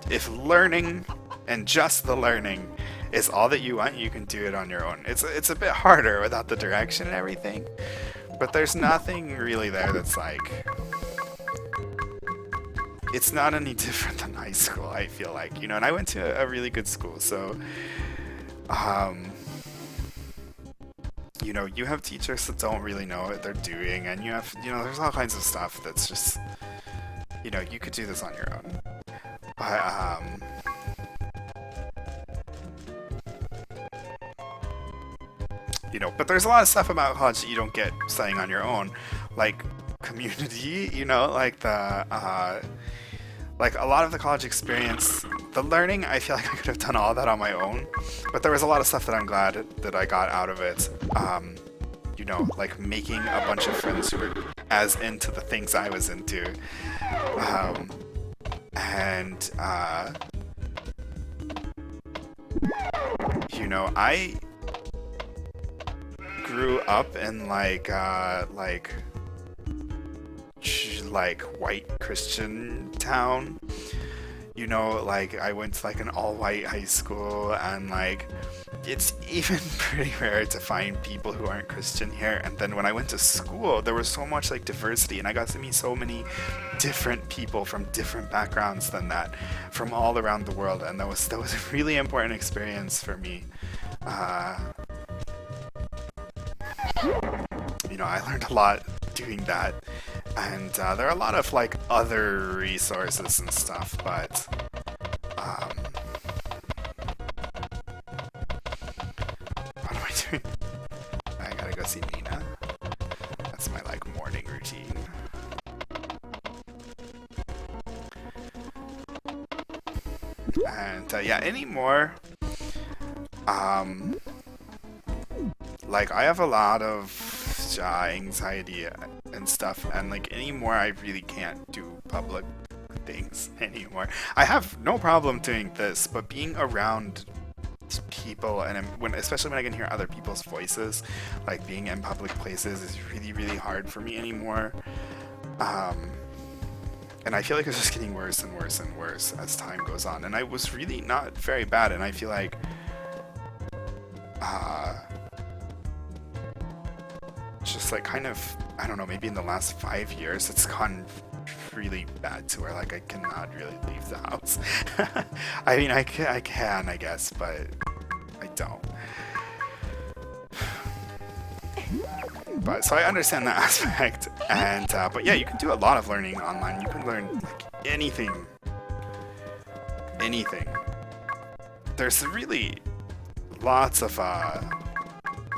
If learning and just the learning is all that you want, you can do it on your own. It's a bit harder without the direction and everything, but there's nothing really there that's like... It's not any different than high school, I feel like, you know, and I went to a really good school, so... you know, you have teachers that don't really know what they're doing, and you have, you know, there's all kinds of stuff that's just... You know, you could do this on your own. But, you know, but there's a lot of stuff about college that you don't get studying on your own, like community, you know, like like a lot of the college experience, the learning, I feel like I could have done all that on my own, but there was a lot of stuff that I'm glad that I got out of it. You know, like making a bunch of friends who were as into the things I was into. You know, I grew up in like white Christian town. You know, like I went to like an all-white high school, and like it's even pretty rare to find people who aren't Christian here. And then when I went to school, there was so much like diversity, and I got to meet so many different people from different backgrounds than that, from all around the world, and that was a really important experience for me. You know, I learned a lot doing that, and there are a lot of like other resources and stuff, but what am I doing? I gotta go see Nina. That's my like morning routine. And yeah, anymore, like I have a lot of anxiety and stuff, and like anymore I really can't do public things anymore. I have no problem doing this, but being around people, and especially when I can hear other people's voices, like being in public places is really, really hard for me anymore. And I feel like it's just getting worse and worse and worse as time goes on, and I was really not very bad, and I feel like just like kind of, I don't know, maybe in the last 5 years it's gone really bad to where like I cannot really leave the house. I mean, I can, I guess, but I don't. But so I understand that aspect, and but yeah, you can do a lot of learning online. You can learn like anything. There's really lots of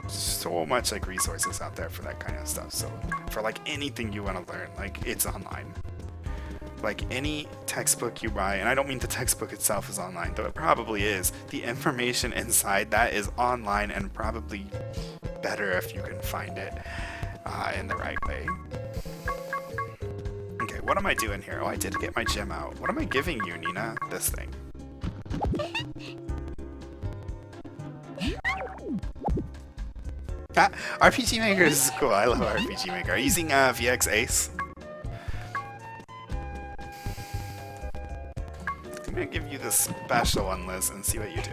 so much like resources out there for that kind of stuff. So for like anything you want to learn, like it's online. Like any textbook you buy, and I don't mean the textbook itself is online, though it probably is. The information inside that is online, and probably better if you can find it in the right way. Okay, what am I doing here? Oh, I did get my gem out. What am I giving you, Nina? This thing. RPG Maker is cool. I love RPG Maker. Are you using VX Ace? I'm gonna give you the special one, Liz, and see what you do.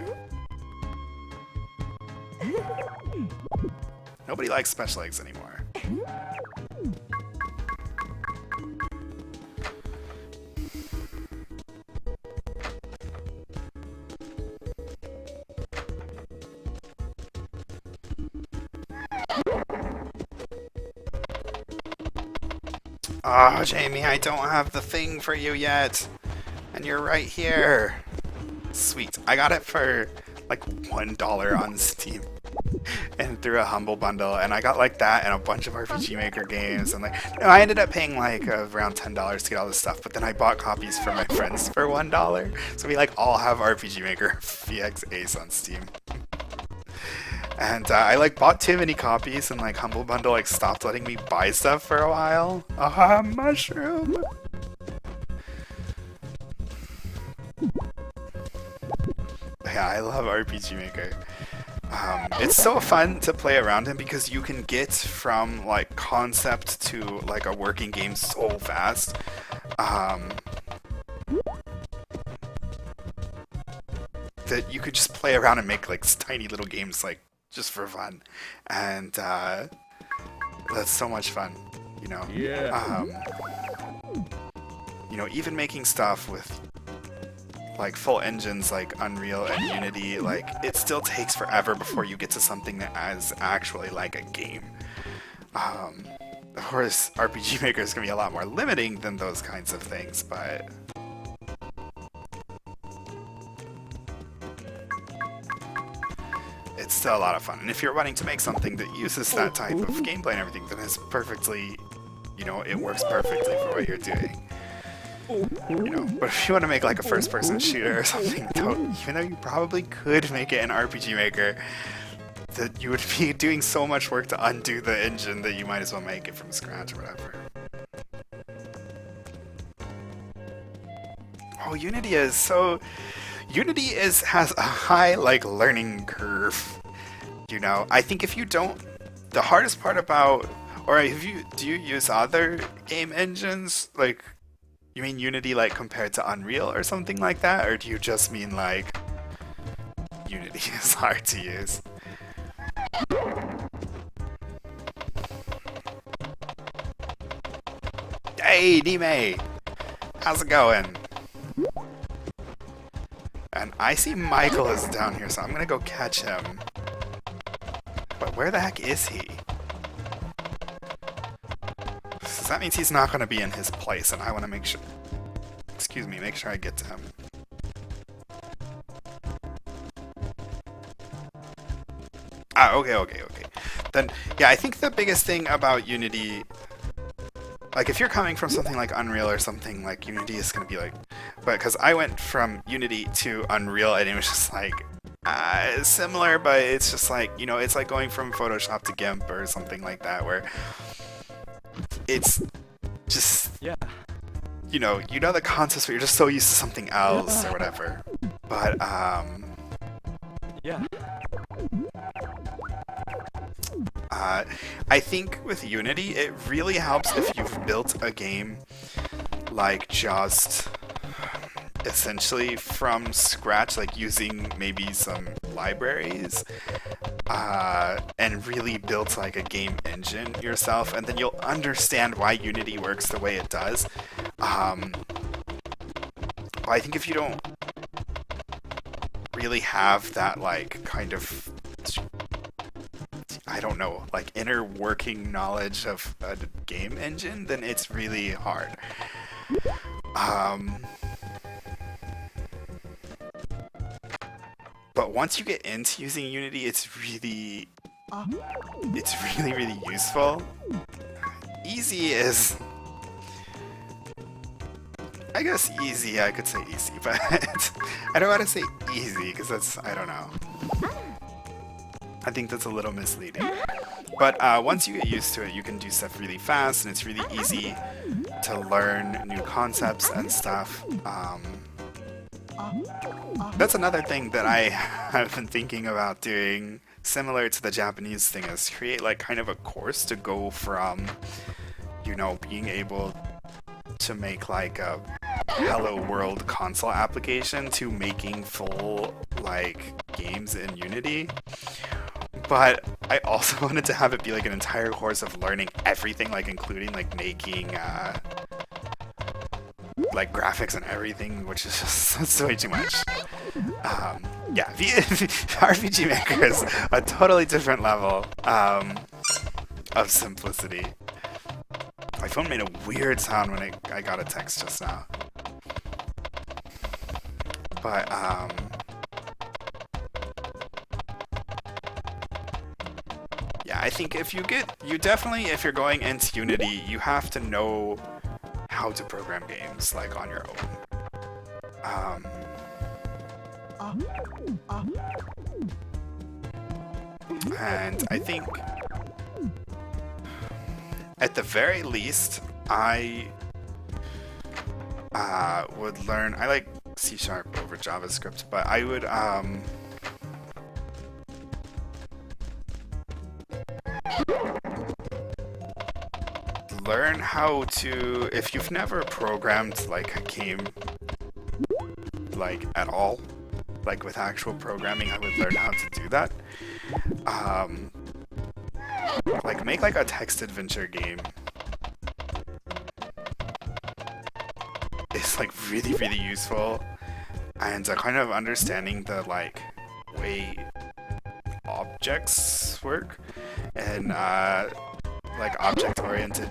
Nobody likes special eggs anymore. Oh, Jamie, I don't have the thing for you yet. And you're right here. Sweet. I got it for like $1 on Steam. and through a Humble Bundle, and I got like that and a bunch of RPG Maker games, and like, no, I ended up paying like around $10 to get all this stuff, but then I bought copies for my friends for $1, so we like all have RPG Maker VX Ace on Steam. And I like bought too many copies, and like Humble Bundle like stopped letting me buy stuff for a while. Aha, mushroom! Yeah, I love RPG Maker. It's so fun to play around in because you can get from like concept to like a working game so fast. That you could just play around and make like tiny little games like just for fun, and that's so much fun, you know. Yeah. You know, even making stuff with like full engines like Unreal and Unity, like it still takes forever before you get to something that is actually like a game. Of course, RPG Maker is going to be a lot more limiting than those kinds of things, but it's still a lot of fun. And if you're wanting to make something that uses that type of gameplay and everything, then it's perfectly, you know, it works perfectly for what you're doing. You know, but if you want to make like a first-person shooter or something, even though you probably could make it in RPG Maker, that you would be doing so much work to undo the engine that you might as well make it from scratch or whatever. Oh, Unity has a high like learning curve. You know, I think if you don't, the hardest part about, or do you use other game engines like? You mean Unity like compared to Unreal or something like that? Or do you just mean like Unity is hard to use? Hey, Dime! How's it going? And I see Michael is down here, so I'm gonna go catch him. But where the heck is he? So that means he's not going to be in his place, and I want to make sure... Excuse me, make sure I get to him. Ah, okay. Then, yeah, I think the biggest thing about Unity... Like, if you're coming from something like Unreal or something, like, Unity is going to be like... But, because I went from Unity to Unreal, and it was just like... similar, but it's just like, you know, it's like going from Photoshop to GIMP or something like that, where... It's just, Yeah. you know the concepts, but you're just so used to something else or whatever. But, Yeah. I think with Unity, it really helps if you've built a game like just essentially from scratch, like using maybe some libraries, and really built like a game engine yourself, and then you'll understand why Unity works the way it does. But I think if you don't really have that like kind of, I don't know, like inner working knowledge of a game engine, then it's really hard. But once you get into using Unity, it's really useful. Easy is... I guess easy, I could say easy, but I don't want to say easy, because that's, I don't know. I think that's a little misleading. But once you get used to it, you can do stuff really fast, and it's really easy to learn new concepts and stuff. That's another thing that I have been thinking about doing, similar to the Japanese thing, is create like kind of a course to go from, you know, being able to make like a Hello World console application to making full like games in Unity. But I also wanted to have it be like an entire course of learning everything, like including like making like graphics and everything, which is just that's way too much. Yeah, RPG Maker is a totally different level of simplicity. My phone made a weird sound when I got a text just now. But Yeah, I think if you definitely, if you're going into Unity, you have to know how to program games, like, on your own. And I think, at the very least, I would learn, I like C# over JavaScript, but I would, learn how to, if you've never programmed like a game like at all, like with actual programming, I would learn how to do that. Like make like a text adventure game. It's like really, really useful, and kind of understanding the like way objects work and like object-oriented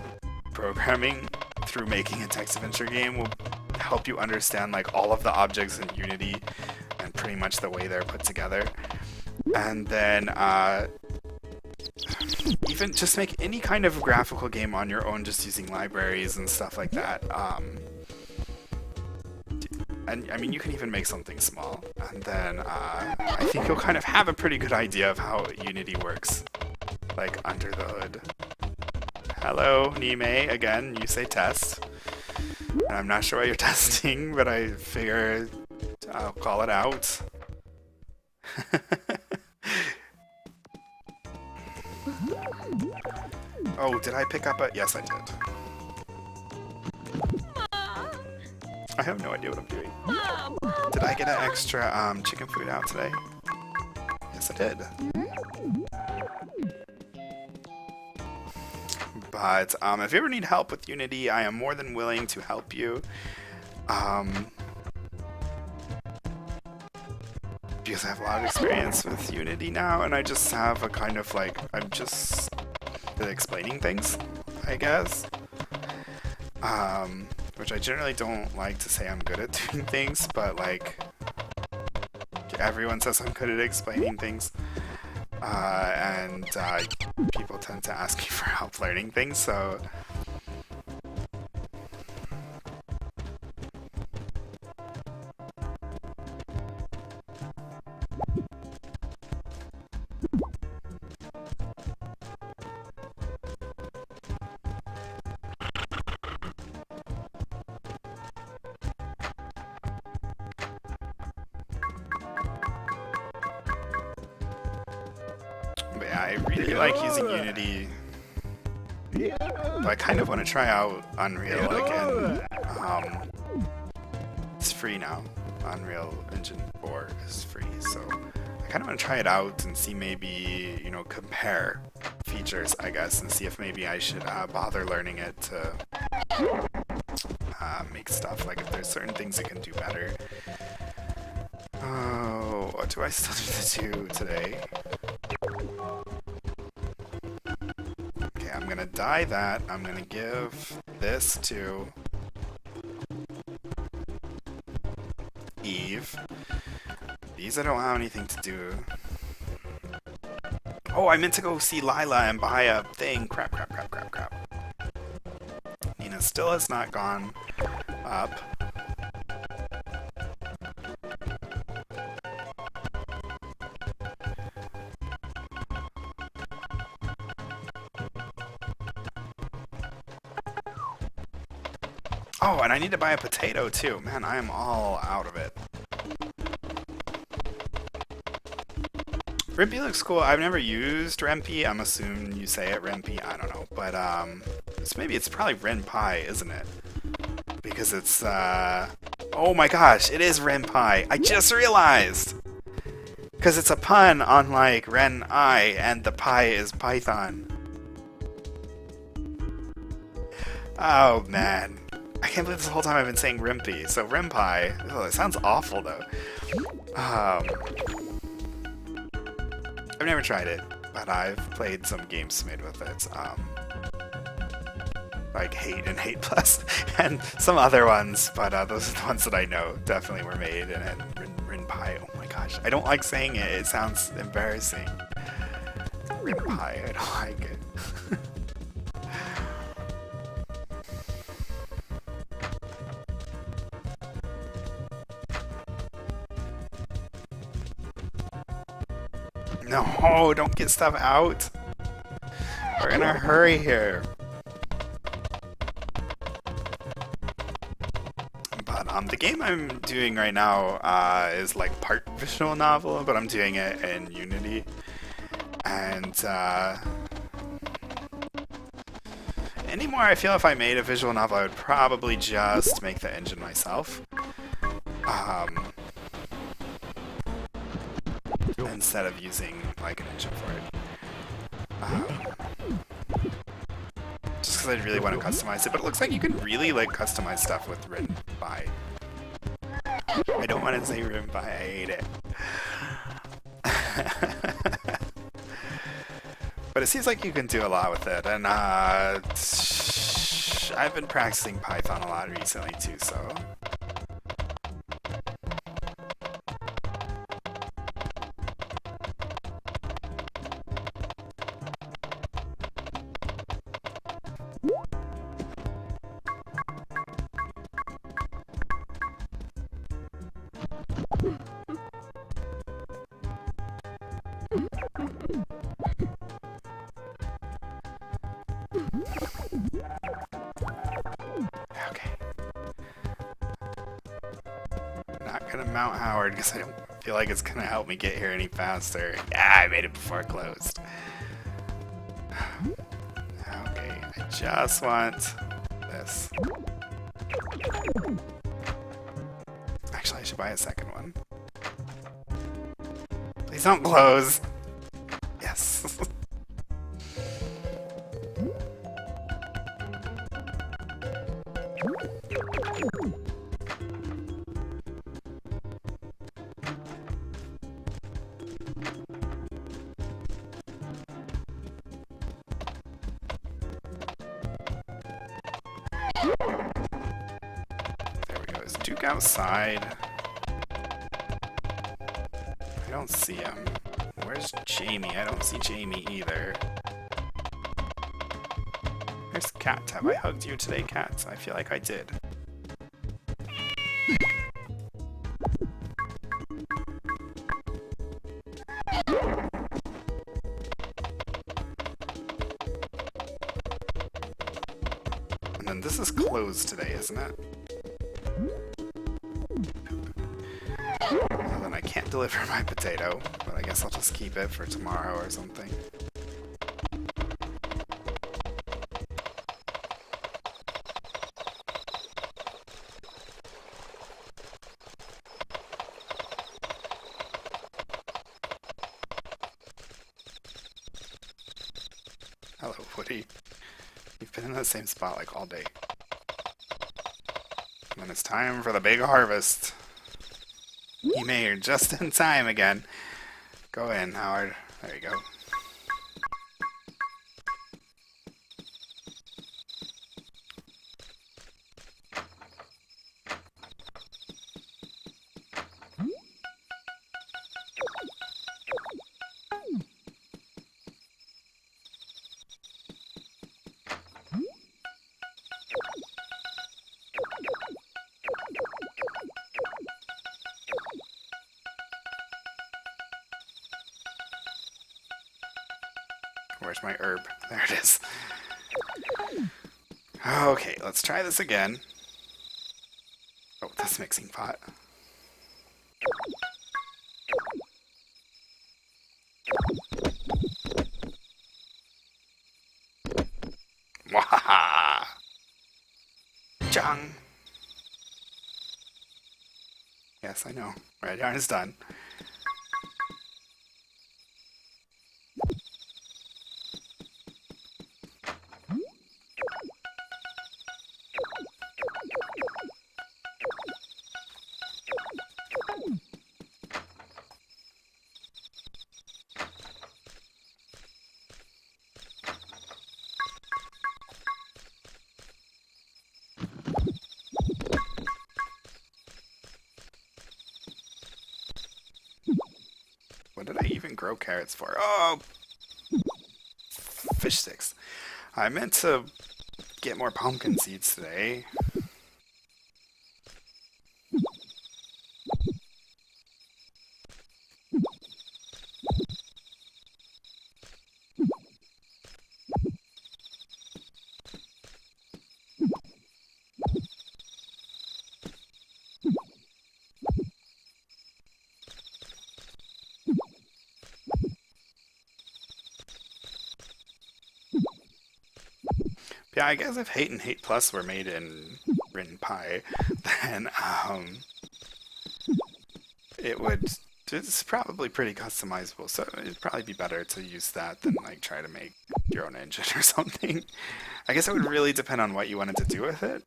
programming through making a text adventure game will help you understand like all of the objects in Unity and pretty much the way they're put together. And then even just make any kind of graphical game on your own just using libraries and stuff like that. And I mean, you can even make something small. And then I think you'll kind of have a pretty good idea of how Unity works, like under the hood. Hello, Nime, again, you say test. And I'm not sure what you're testing, but I figure I'll call it out. Oh, did I pick up a... Yes, I did. I have no idea what I'm doing. Did I get an extra chicken food out today? Yes, I did. But if you ever need help with Unity, I am more than willing to help you. Because I have a lot of experience with Unity now, and I just have a kind of like, I'm just explaining things, I guess. Which I generally don't like to say I'm good at doing things, but like, everyone says I'm good at explaining things. And people tend to ask me for help learning things, so... But yeah, I really like using Unity. But I kind of want to try out Unreal again. It's free now. Unreal Engine 4 is free, so I kind of want to try it out and see maybe, you know, compare features, I guess, and see if maybe I should bother learning it to make stuff. Like if there's certain things it can do better. Oh, what do I still need to do today? Okay, I'm gonna dye that. I'm gonna give this to Eve. These I don't have anything to do. Oh, I meant to go see Lila and buy a thing. Crap. Nina still has not gone up. Oh, and I need to buy a potato too. Man, I am all out of it. Rimpy looks cool. I've never used Rimpy. I'm assuming you say it Rimpy. I don't know. But it's probably Ren'Py, isn't it? Because it's oh my gosh, it is Ren'Py. I just realized. Because it's a pun on like Ren-I and the pi is Python. Oh man. I can't believe this whole time I've been saying Rimpy. So Ren'Py. Oh, it sounds awful though. I've never tried it, but I've played some games made with it. Like Hate and Hate Plus, and some other ones, but those are the ones that I know definitely were made. And Ren'Py, oh my gosh, I don't like saying it. It sounds embarrassing. Rim pie, I don't like it. No, don't get stuff out. We're in a hurry here. But the game I'm doing right now is like part visual novel, but I'm doing it in Unity. And anymore, I feel if I made a visual novel, I would probably just make the engine myself. Instead of using like an engine for it. Just because I really want to customize it, but it looks like you can really like customize stuff with Rinpie. I don't want to say Rinpie, I hate it. But it seems like you can do a lot with it, and I've been practicing Python a lot recently too, so... Okay. Not gonna mount Howard because I don't feel like it's gonna help me get here any faster. Yeah, I made it before it closed. Okay, I just want this. Actually, I should buy a second one. Please don't close. Yes. There we go. Is Duke outside? I don't see him. Where's Jamie? I don't see Jamie either. There's Cat. Have I hugged you today, Cat? I feel like I did. And then this is closed today, isn't it? Well, then I can't deliver my potato, but I guess I'll just keep it for tomorrow or something. Hello, Woody. You've been in the same spot like all day. And then it's time for the big harvest. You made it just in time again. Go in, Howard. There you go. Where's my herb? There it is. Okay, let's try this again. Oh, this mixing pot. Wahaha! Chung! Yes, I know. Red yarn is done. What did I even grow carrots for? Oh! fish sticks. I meant to get more pumpkin seeds today. Yeah, I guess if Hate and Hate Plus were made in Rin Pi, then it would. It's probably pretty customizable, so it'd probably be better to use that than like try to make your own engine or something. I guess it would really depend on what you wanted to do with it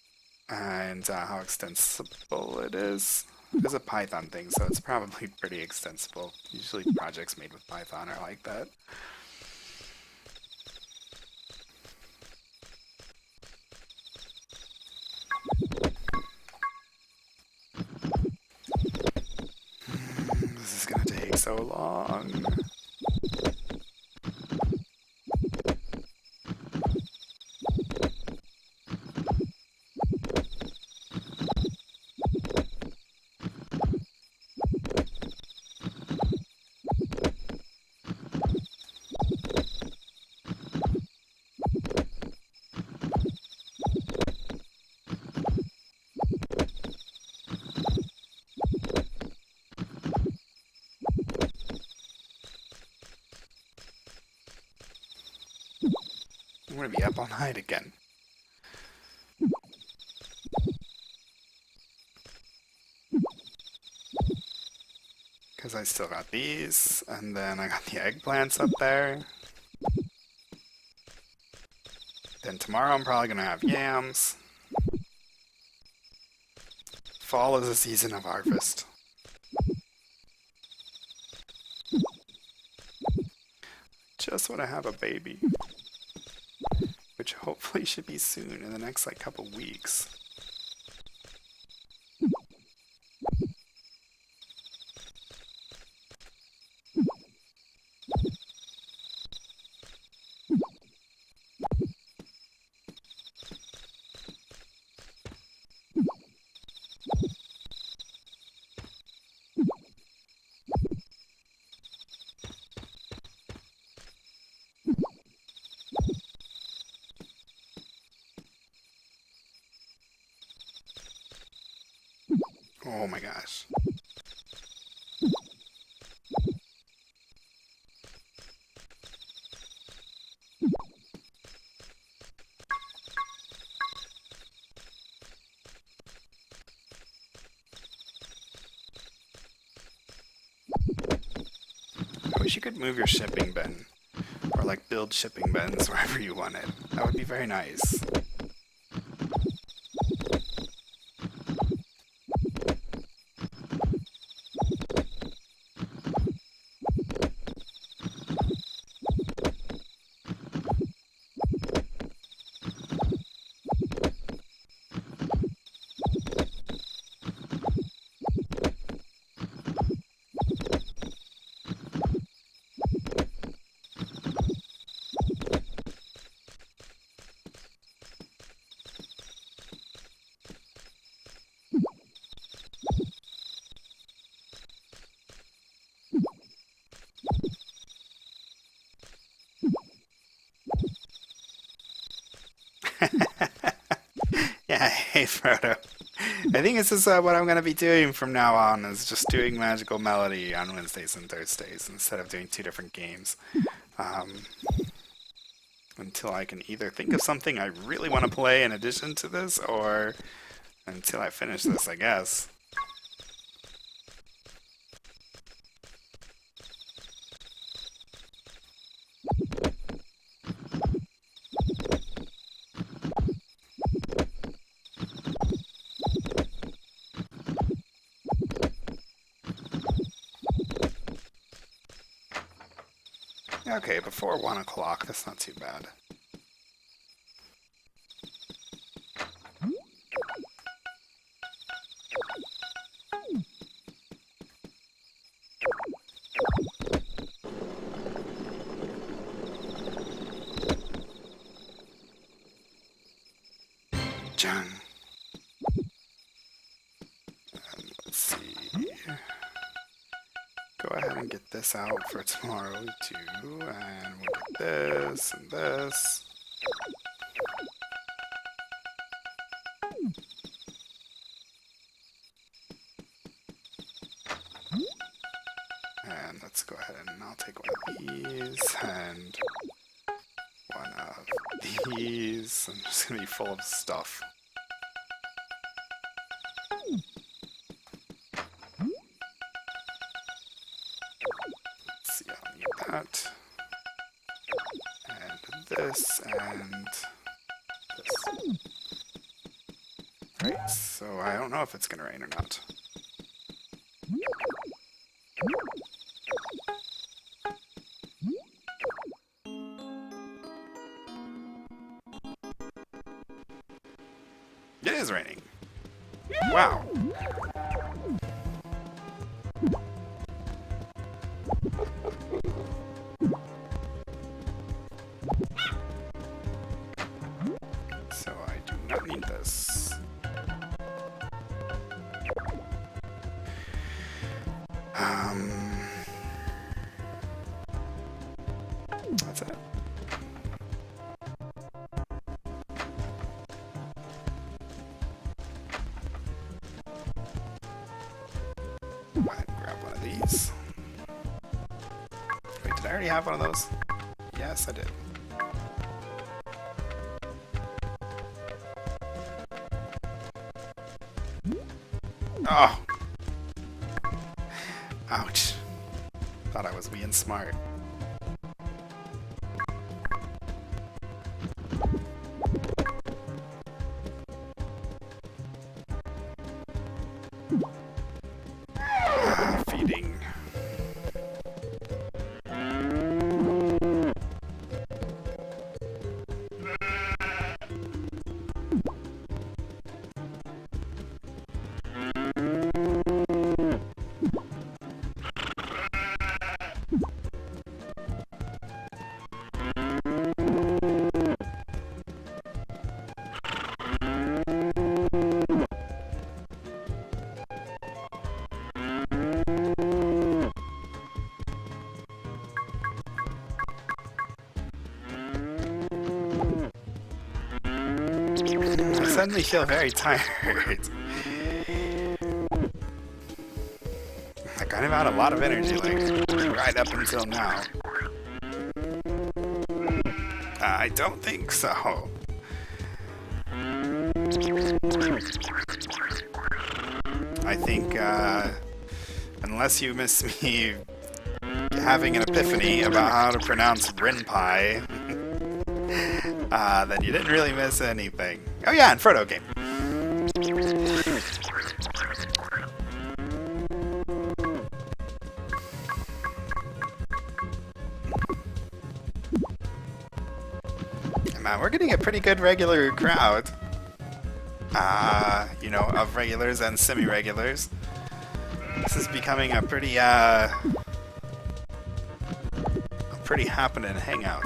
and how extensible it is. It's a Python thing, so it's probably pretty extensible. Usually projects made with Python are like that. This is gonna take so long. I'm gonna be up all night again. Because I still got these, and then I got the eggplants up there. Then tomorrow I'm probably gonna have yams. Fall is a season of harvest. Just want to have a baby. Which hopefully should be soon, in the next like couple weeks. Oh my gosh. I wish you could move your shipping bin, or like build shipping bins wherever you want it. That would be very nice. Yeah, hey Frodo. I think this is what I'm going to be doing from now on, is just doing Magical Melody on Wednesdays and Thursdays instead of doing two different games. Until I can either think of something I really want to play in addition to this, or until I finish this, I guess. Okay, before 1 o'clock, that's not too bad. Jung. Let's see. Go ahead and get this out for tomorrow too, and we'll get this and this. And let's go ahead and I'll take one of these and one of these. I'm just gonna be full of stuff. Let's see, I'll need that. And this and this. Right, so I don't know if it's gonna rain or not. It is raining. Wow. So I do not need this. That's it. Go ahead and grab one of these. Wait, did I already have one of those? Yes, I did. Oh! Ouch. Thought I was being smart. Feeding. I suddenly feel very tired. I kind of had a lot of energy, like, right up until now. I don't think so. I think, unless you miss me having an epiphany about how to pronounce Renpai, then you didn't really miss anything. Oh yeah, and Frodo game. Man, we're getting a pretty good regular crowd. You know, of regulars and semi-regulars. This is becoming a pretty happening hangout.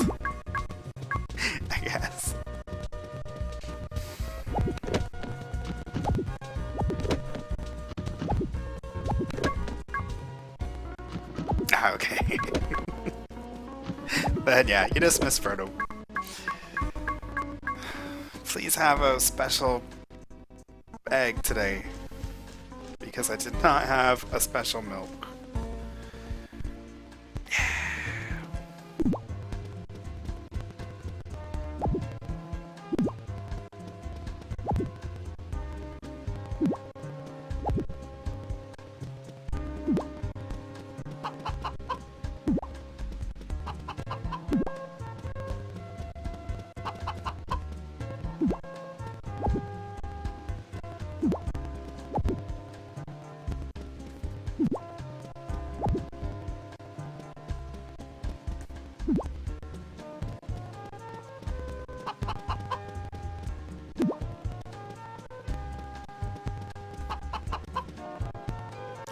I guess. Okay. But yeah, you just missed Frodo. Please have a special egg today, because I did not have a special milk.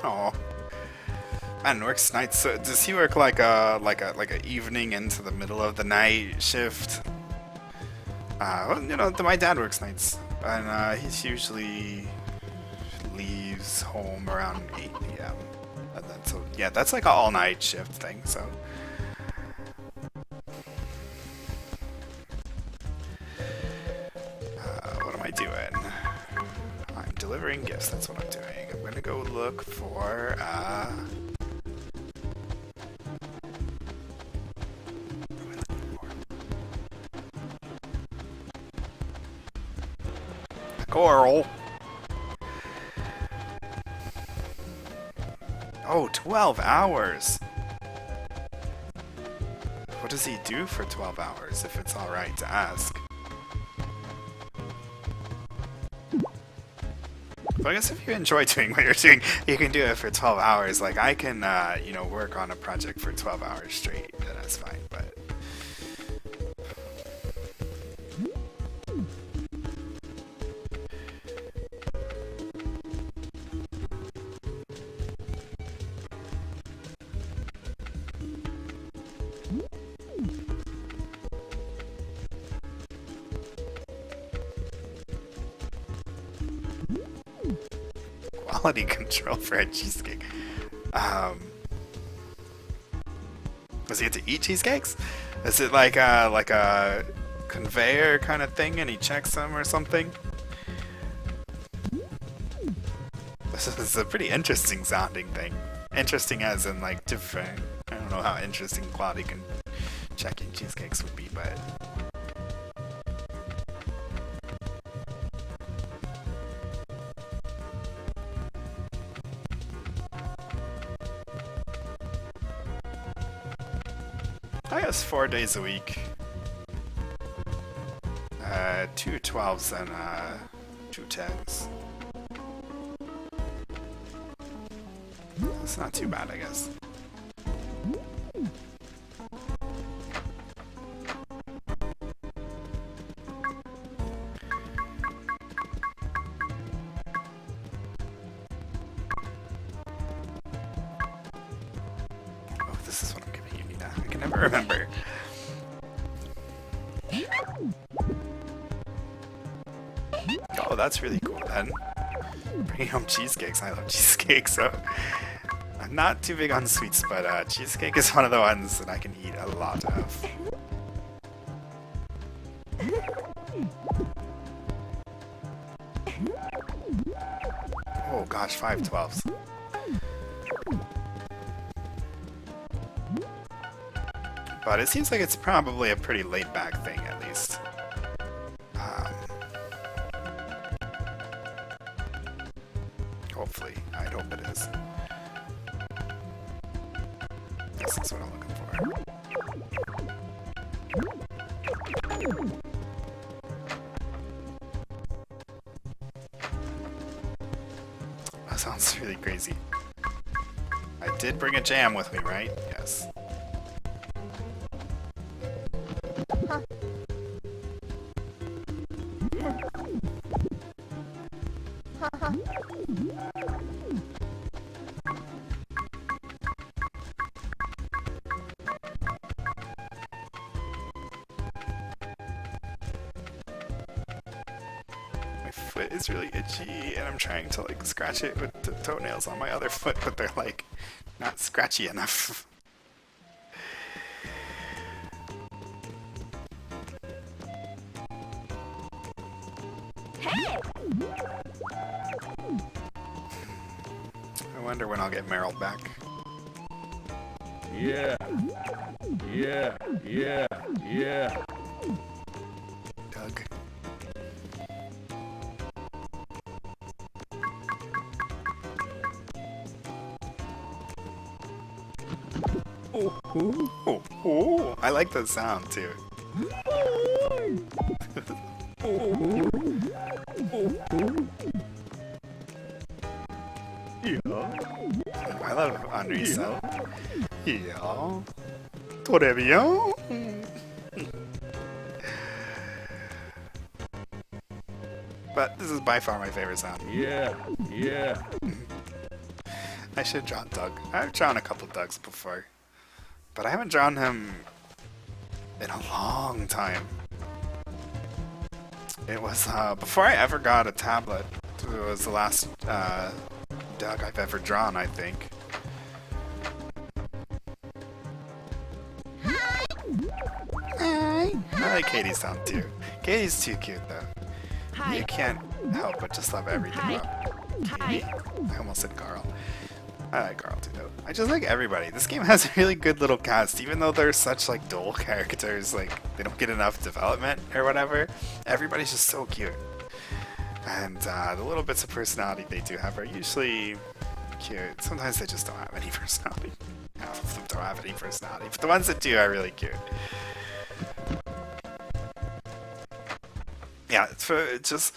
Oh, man, works nights. Does he work like a evening into the middle of the night shift? Well, you know, my dad works nights. And he usually leaves home around 8 p.m. And then, so yeah, that's like an all-night shift thing. So what am I doing? I'm delivering gifts. That's what I'm doing. I'm gonna go look for Coral. Oh, 12 hours. What does he do for 12 hours, if it's alright to ask? But I guess if you enjoy doing what you're doing, you can do it for 12 hours. Like, I can, you know, work on a project for 12 hours straight, and that's fine, but... Quality control for a cheesecake. Does he get to eat cheesecakes? Is it like a conveyor kind of thing and he checks them or something? This is a pretty interesting sounding thing. Interesting as in like different. I don't know how interesting quality checking cheesecakes would be, but... I guess 4 days a week. 2 12s and 2 10s. It's not too bad, I guess. Oh, this is what I'm giving you, Nina. I can never remember. Oh, that's really cool then. Bringing home cheesecakes. I love cheesecakes, so I'm not too big on sweets, but cheesecake is one of the ones that I can eat a lot of. Oh gosh, 5 12s. But it seems like it's probably a pretty laid-back thing, at least. Hopefully. I'd hope it is. This is what I'm looking for. That sounds really crazy. I did bring a jam with me, right? Yes. My foot is really itchy and I'm trying to like scratch it with the toenails on my other foot, but they're like not scratchy enough. I wonder when I'll get Meryl back. Yeah. Yeah. Yeah. Yeah. Doug. Oh, oh, Oh, oh, I like the sound too. oh, Yeah. I love Henri's sound. Yeah. Très bien. But this is by far my favorite sound. Yeah. Yeah. I should draw Doug. I've drawn a couple Dougs before, but I haven't drawn him in a long time. It was before I ever got a tablet. It was the last Doug I've ever drawn, I think. Hi. I like Katie's sound too. Katie's too cute though. You can't help but just love everything about Katie. I almost said Carl. I like Carl too though. I just like everybody. This game has a really good little cast, even though they're such like dull characters, like they don't get enough development or whatever. Everybody's just so cute. And the little bits of personality they do have are usually cute. Sometimes they just don't have any personality. Half of them don't have any personality, but the ones that do are really cute. Yeah, it's just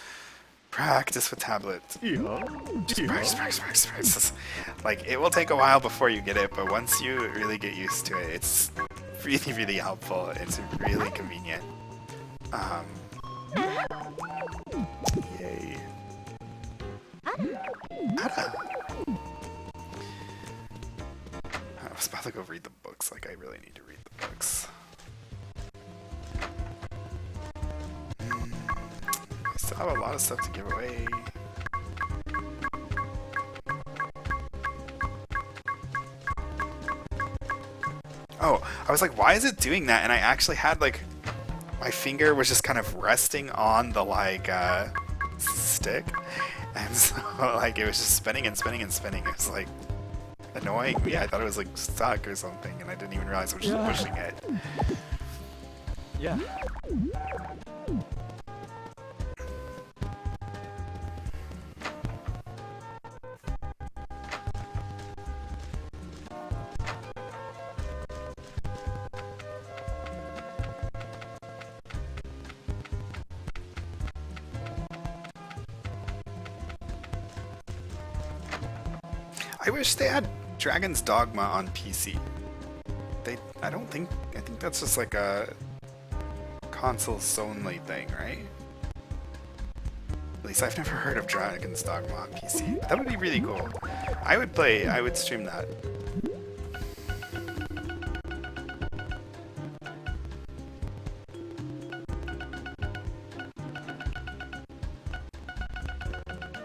practice with tablets. Yeah. Just practice. Like, it will take a while before you get it, but once you really get used to it, it's really, really helpful. It's really convenient. Yay. Ada. I was about to go read the books, like I really need to read the books. I still have a lot of stuff to give away. Oh, I was like, why is it doing that? And I actually had like, my finger was just kind of resting on the like stick, and so like it was just spinning and spinning and spinning. It was like annoying me. I thought it was like stuck or something, and I didn't even realize I was just pushing it. Yeah. I wish they had Dragon's Dogma on PC. I think that's just like a consoles only thing, right? At least I've never heard of Dragon's Dogma on PC. But that would be really cool. I would stream that.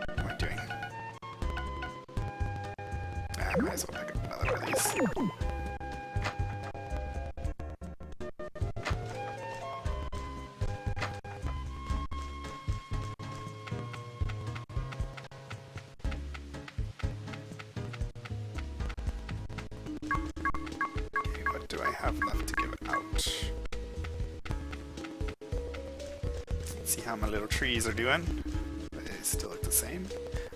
What am I doing? I might as well pick up another one of these. Okay, what do I have left to give out? Let's see how my little trees are doing. They still look the same.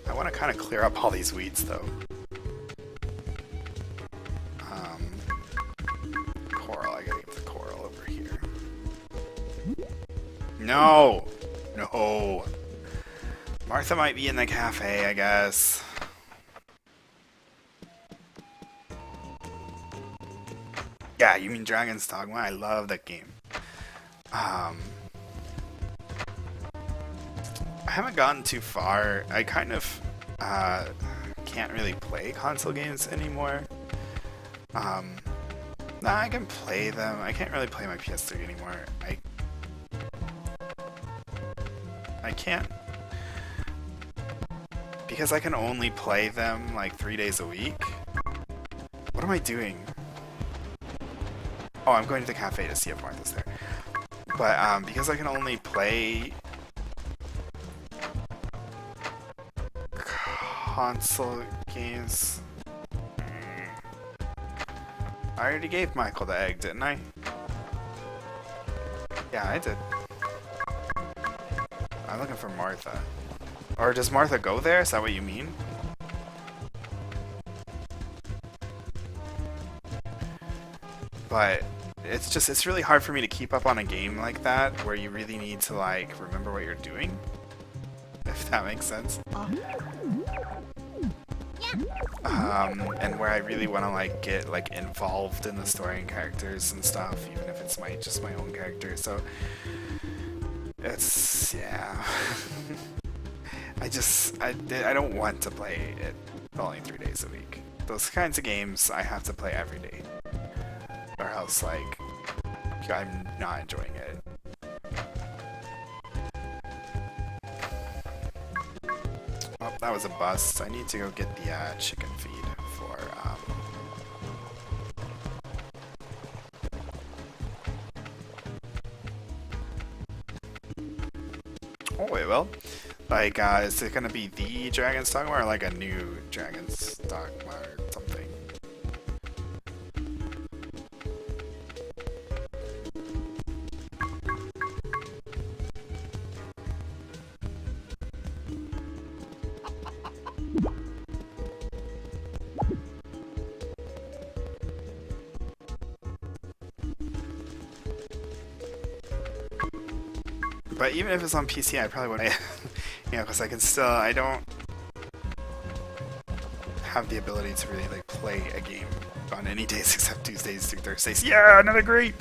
I want to kind of clear up all these weeds though. Coral, I gotta get the coral over here. No! No! Martha might be in the cafe, I guess. Yeah, you mean Dragon's Dogma? I love that game. I haven't gotten too far. I kind of can't really play console games anymore. Nah, I can play them. I can't really play my PS3 anymore. I can't, because I can only play them like 3 days a week. What am I doing? Oh, I'm going to the cafe to see if Martha's there. But because I can only play console games. I already gave Michael the egg, didn't I? Yeah, I did. I'm looking for Martha. Or does Martha go there? Is that what you mean? But it's really hard for me to keep up on a game like that where you really need to like remember what you're doing. If that makes sense. And where I really want to like get like involved in the story and characters and stuff, even if it's just my own character. So it's, yeah. I don't want to play it only 3 days a week. Those kinds of games I have to play every day, or else like I'm not enjoying it. that was a bust. I need to go get the chicken feed for Oh wait, well, like, is it gonna be the Dragon's Dogma or like a new Dragon's Dogma or something? But even if it's on PC, I probably wouldn't, you know, because I can still, I don't have the ability to really, like, play a game on any days except Tuesdays through Thursdays. Yeah, another grape!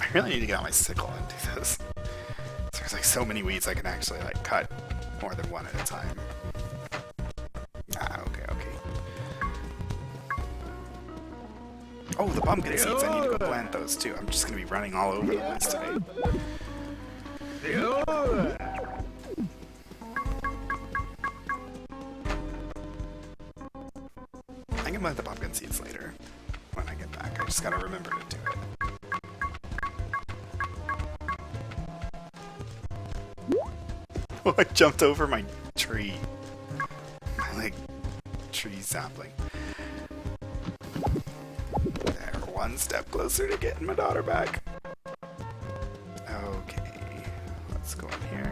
I really need to get on my sickle and do this. There's like so many weeds I can actually like cut more than one at a time. Ah, okay. Oh, the pumpkin seeds, I need to go plant those too. I'm just gonna be running all over the place today. I can plant the pumpkin seeds later when I get back. I just gotta remember to do it. Oh, I jumped over my tree. My, like, tree sapling. There, one step closer to getting my daughter back. Okay, let's go in here.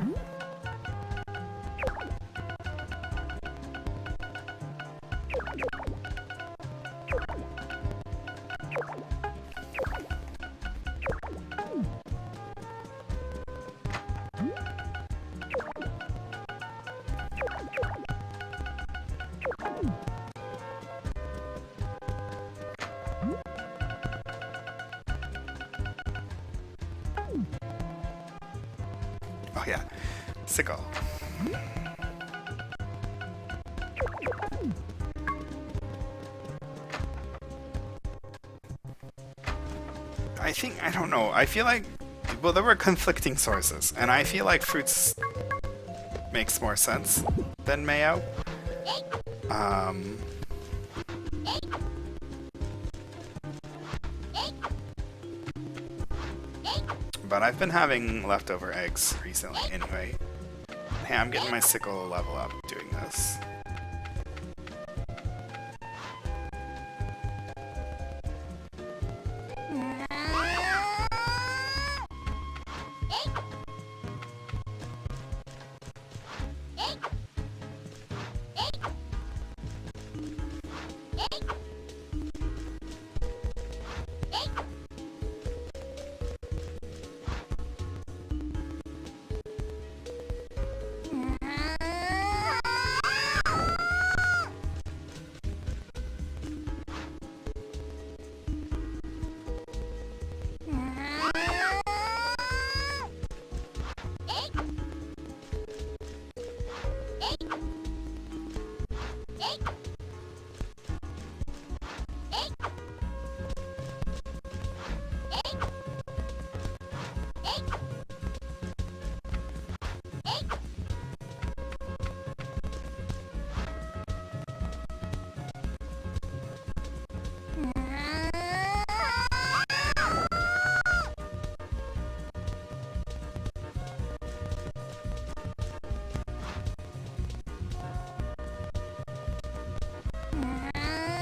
Oh yeah, sickle. I don't know, I feel like, well, there were conflicting sources, and I feel like fruits makes more sense than mayo. But I've been having leftover eggs recently anyway. Hey, I'm getting my sickle level up doing this.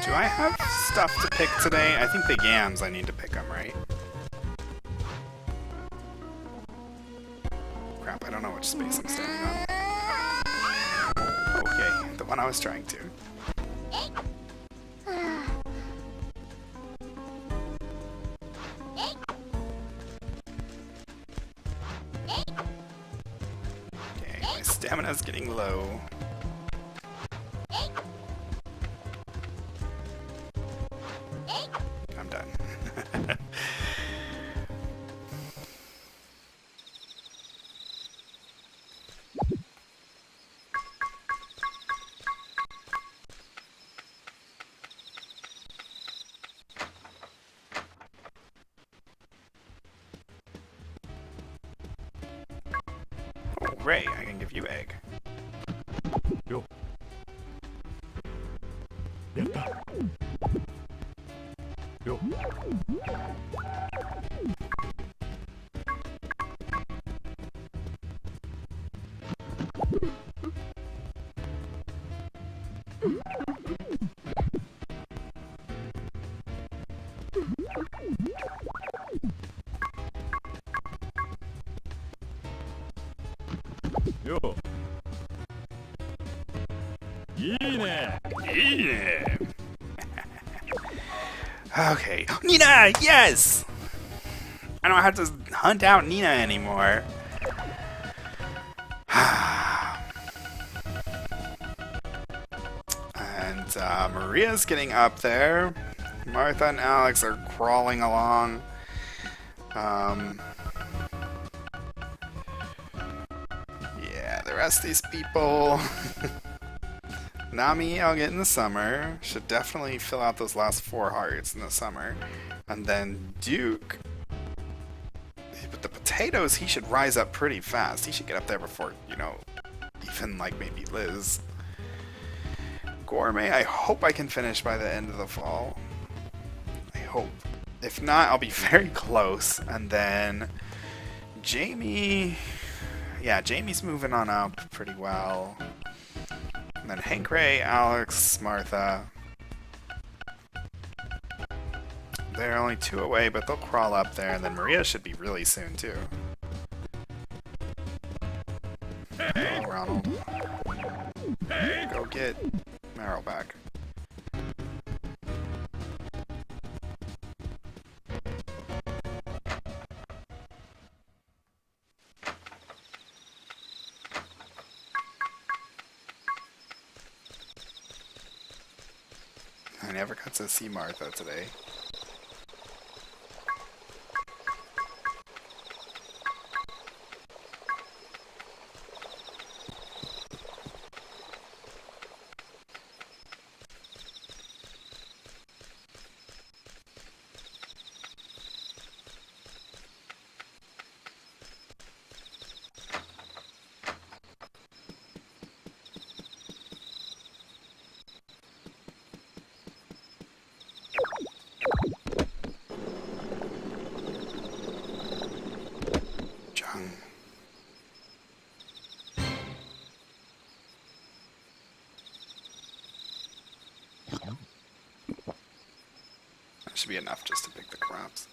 Do I have stuff to pick today? I think the yams, I need to pick them, right? Crap, I don't know which space I'm standing on. Okay, the one I was trying to. Okay, my stamina's getting low. I'm done. Ray, I can give you egg. Yo. Yatta. Yo. Yo. Yeah. Yeah. Okay. Nina, yes! I don't have to hunt out Nina anymore. And Maria's getting up there. Martha and Alex are crawling along. Yeah, the rest of these people. Nami, I'll get in the summer. Should definitely fill out those last 4 hearts in the summer. And then Duke. But the potatoes, he should rise up pretty fast. He should get up there before, you know, even like maybe Liz. Gourmet, I hope I can finish by the end of the fall. I hope. If not, I'll be very close. And then Jamie. Yeah, Jamie's moving on up pretty well. And then Hank Ray, Alex, Martha. They're only 2 away, but they'll crawl up there. And then Maria should be really soon, too. Oh, Ronald. Go get Meryl back. I never got to see Martha today. That should be enough just to pick the crops.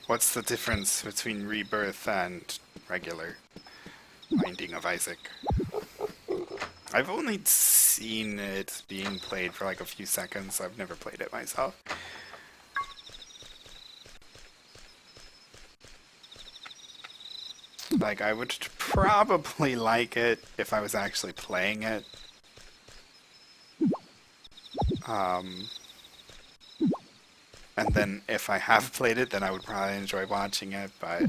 What's the difference between Rebirth and regular Binding of Isaac? I've only seen it being played for like a few seconds. I've never played it myself. Like, I would probably like it if I was actually playing it. And then if I have played it, then I would probably enjoy watching it, but...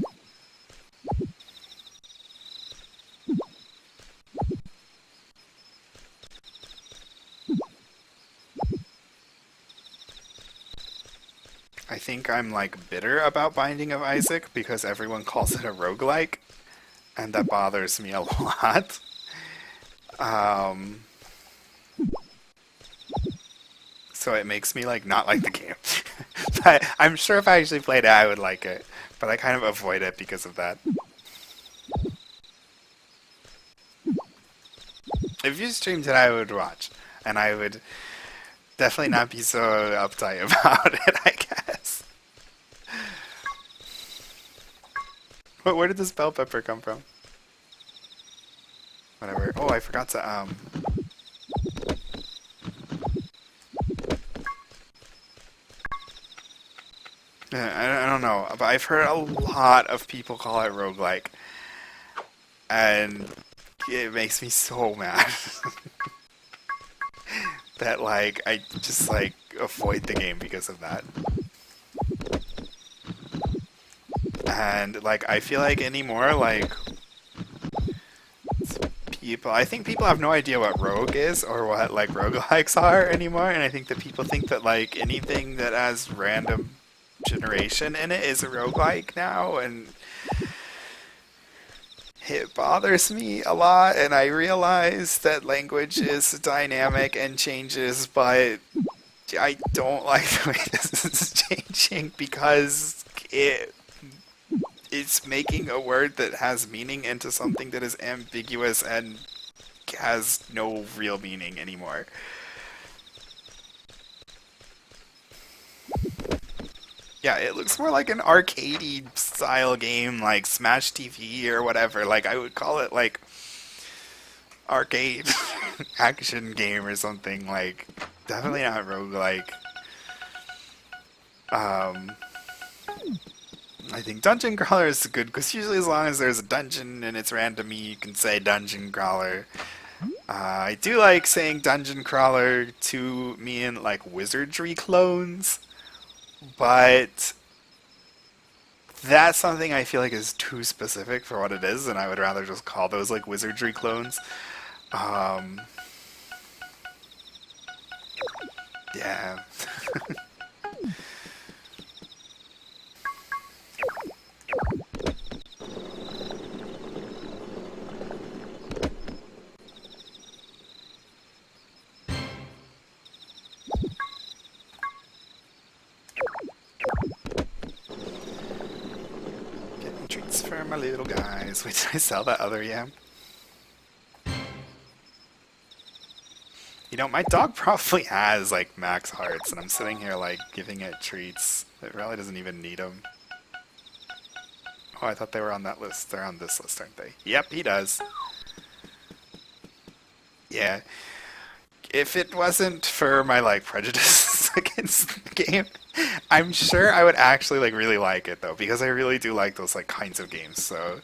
I think I'm like bitter about Binding of Isaac because everyone calls it a roguelike, and that bothers me a lot. So it makes me like not like the game. But I'm sure if I actually played it, I would like it. But I kind of avoid it because of that. If you streamed it, I would watch. And I would definitely not be so uptight about it, I guess. But where did this bell pepper come from? Whatever. Oh, I forgot to, I don't know, but I've heard a lot of people call it roguelike. And it makes me so mad. That, like, I just, like, avoid the game because of that. And, like, I feel like anymore, like, I think people have no idea what rogue is or what, like, roguelikes are anymore, and I think that people think that, like, anything that has random generation in it is a roguelike now, and it bothers me a lot, and I realize that language is dynamic and changes, but I don't like the way this is changing because it's making a word that has meaning into something that is ambiguous and has no real meaning anymore. Yeah, it looks more like an arcadey style game, like Smash TV or whatever. Like, I would call it, like, arcade action game or something. Like, definitely not roguelike. I think Dungeon Crawler is good, because usually as long as there's a dungeon and it's random, you can say Dungeon Crawler. I do like saying Dungeon Crawler to mean, like, wizardry clones, but that's something I feel like is too specific for what it is, and I would rather just call those, like, wizardry clones. Yeah. Getting treats for my little guys. Wait, did I sell that other yam? You know, my dog probably has, like, max hearts, and I'm sitting here, like, giving it treats. It really doesn't even need them. Oh, I thought they were on that list. They're on this list, aren't they? Yep, he does. Yeah. If it wasn't for my, like, prejudice against the game, I'm sure I would actually, like, really like it, though, because I really do like those, like, kinds of games, so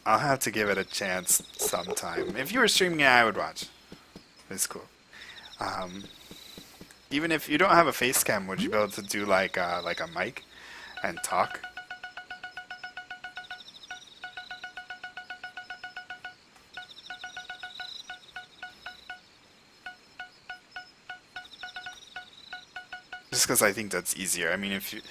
I'll have to give it a chance sometime. If you were streaming it, I would watch. It's cool. Even if you don't have a face cam, would you be able to do like a mic and talk? Just because I think that's easier. I mean, if you,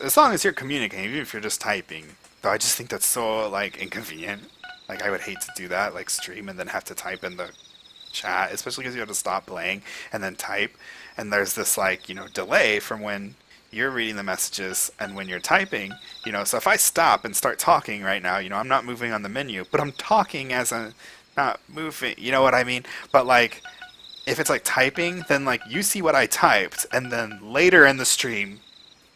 as long as you're communicating, even if you're just typing, though, I just think that's so, like, inconvenient. Like, I would hate to do that, like, stream and then have to type in the chat, especially because you have to stop playing and then type, and there's this, like, you know, delay from when you're reading the messages and when you're typing, you know. So if I stop and start talking right now, you know, I'm not moving on the menu, but I'm talking as I'm not moving, you know what I mean? But, like, if it's like typing, then, like, you see what I typed, and then later in the stream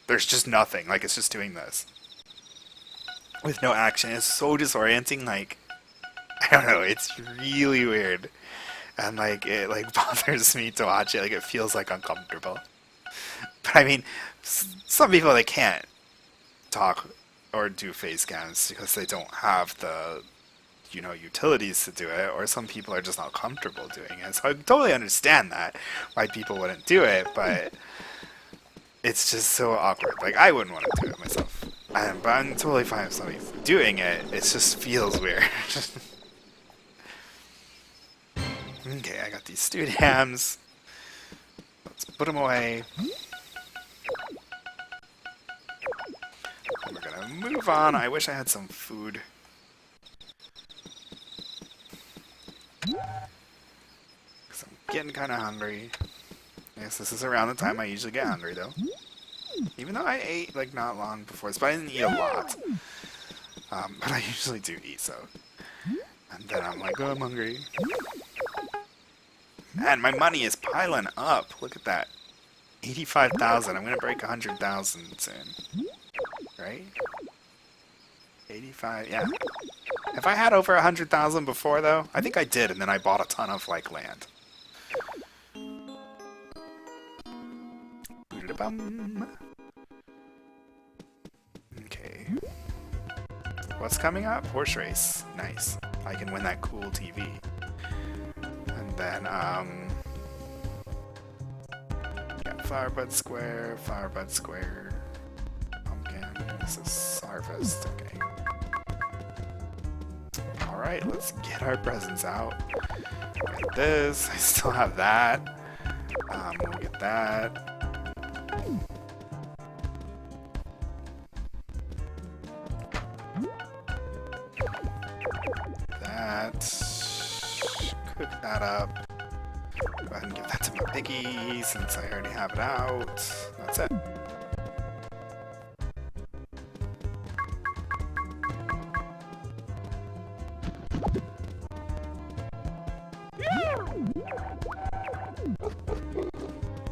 there's just nothing, like, it's just doing this with no action. It's so disorienting. Like, I don't know, it's really weird. And, like, it, like, bothers me to watch it. Like, it feels, like, uncomfortable. But, I mean, some people, they can't talk or do face cams because they don't have the, you know, utilities to do it, or some people are just not comfortable doing it. So I totally understand that, why people wouldn't do it, but it's just so awkward. Like, I wouldn't want to do it myself. But I'm totally fine if somebody's doing it. It just feels weird. Okay, I got these stewed hams. Let's put them away. And we're gonna move on. I wish I had some food. Because I'm getting kind of hungry. Yes, this is around the time I usually get hungry, though. Even though I ate, like, not long before this, but I didn't eat a lot. But I usually do eat, so. And then I'm like, oh, I'm hungry. Man, my money is piling up. Look at that. 85,000. I'm gonna break 100,000 soon. Right? 85, yeah. Have I had over 100,000 before, though? I think I did, and then I bought a ton of, like, land. Boot-a-bum. What's coming up? Horse race. Nice. I can win that cool TV. And then, got Flowerbud Square, Pumpkin. This is Harvest. Okay. Alright, let's get our presents out. Get this. I still have that. We'll get that. Cook that up. Go ahead and give that to my piggy since I already have it out. That's it.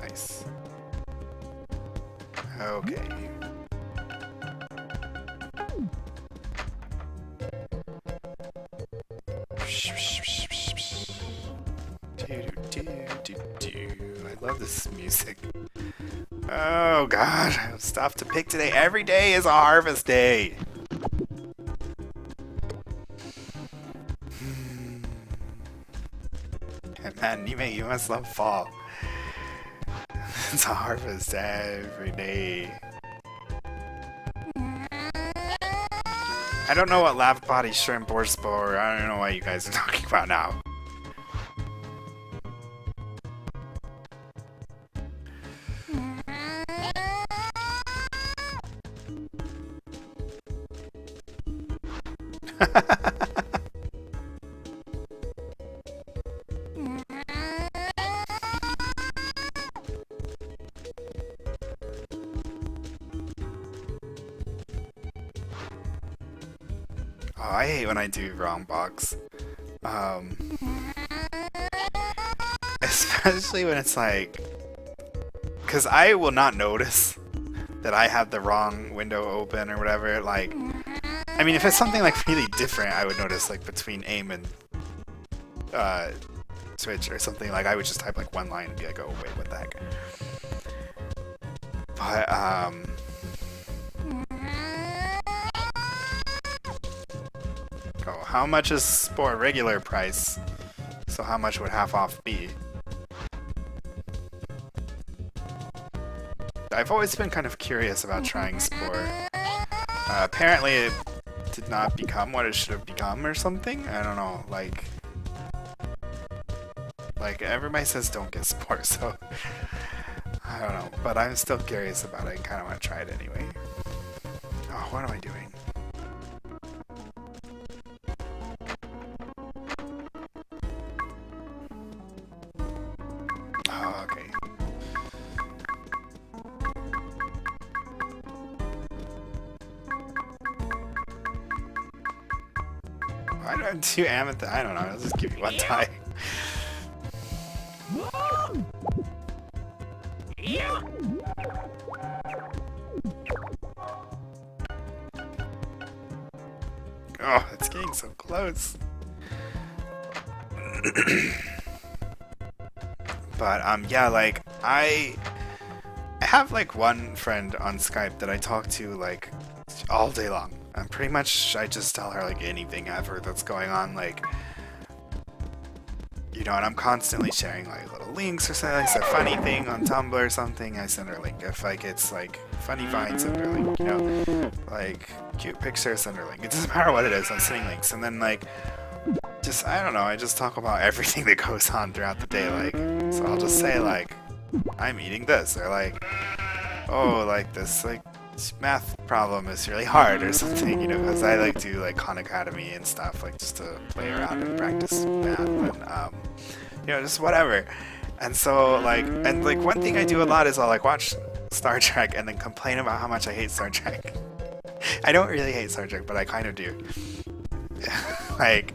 Nice. Okay. I love this music. Oh god, I have stuff to pick today. Every day is a harvest day. And man, you must love fall. It's a harvest every day. I don't know what lava body shrimp or spore. I don't know what you guys are talking about now. Oh, I hate when I do wrong box. Especially when it's like... Because I will not notice that I have the wrong window open or whatever. Like, I mean, if it's something like really different, I would notice like between aim and switch or something. Like, I would just type like one line and be like, oh, wait, what the heck? But, oh, how much is Spore regular price? So how much would half off be? I've always been kind of curious about trying Spore. Apparently it did not become what it should have become or something. I don't know, like everybody says don't get Spore, so I don't know. But I'm still curious about it and kind of want to try it anyway. Oh, what am I doing? Oh, okay. Why do I do Amethyst? I don't know. I'll just give you one tie. Oh, it's getting so close. But yeah, like I have like one friend on Skype that I talk to like all day long. And pretty much I just tell her like anything ever that's going on, like, you know, and I'm constantly sharing like little links or something. Like, it's a funny thing on Tumblr or something, I send her a link. If like it's like funny vines, send her a link, you know, like cute picture, send her a link. It doesn't matter what it is, I'm sending links. And then like just, I don't know, I just talk about everything that goes on throughout the day. Like, so I'll just say like, I'm eating this, or like, oh, like this like math problem is really hard or something, you know, because I like to like Khan Academy and stuff, like just to play around and practice math and you know, just whatever. And so like, and like one thing I do a lot is I'll like watch Star Trek and then complain about how much I hate Star Trek. I don't really hate Star Trek, but I kind of do. Like,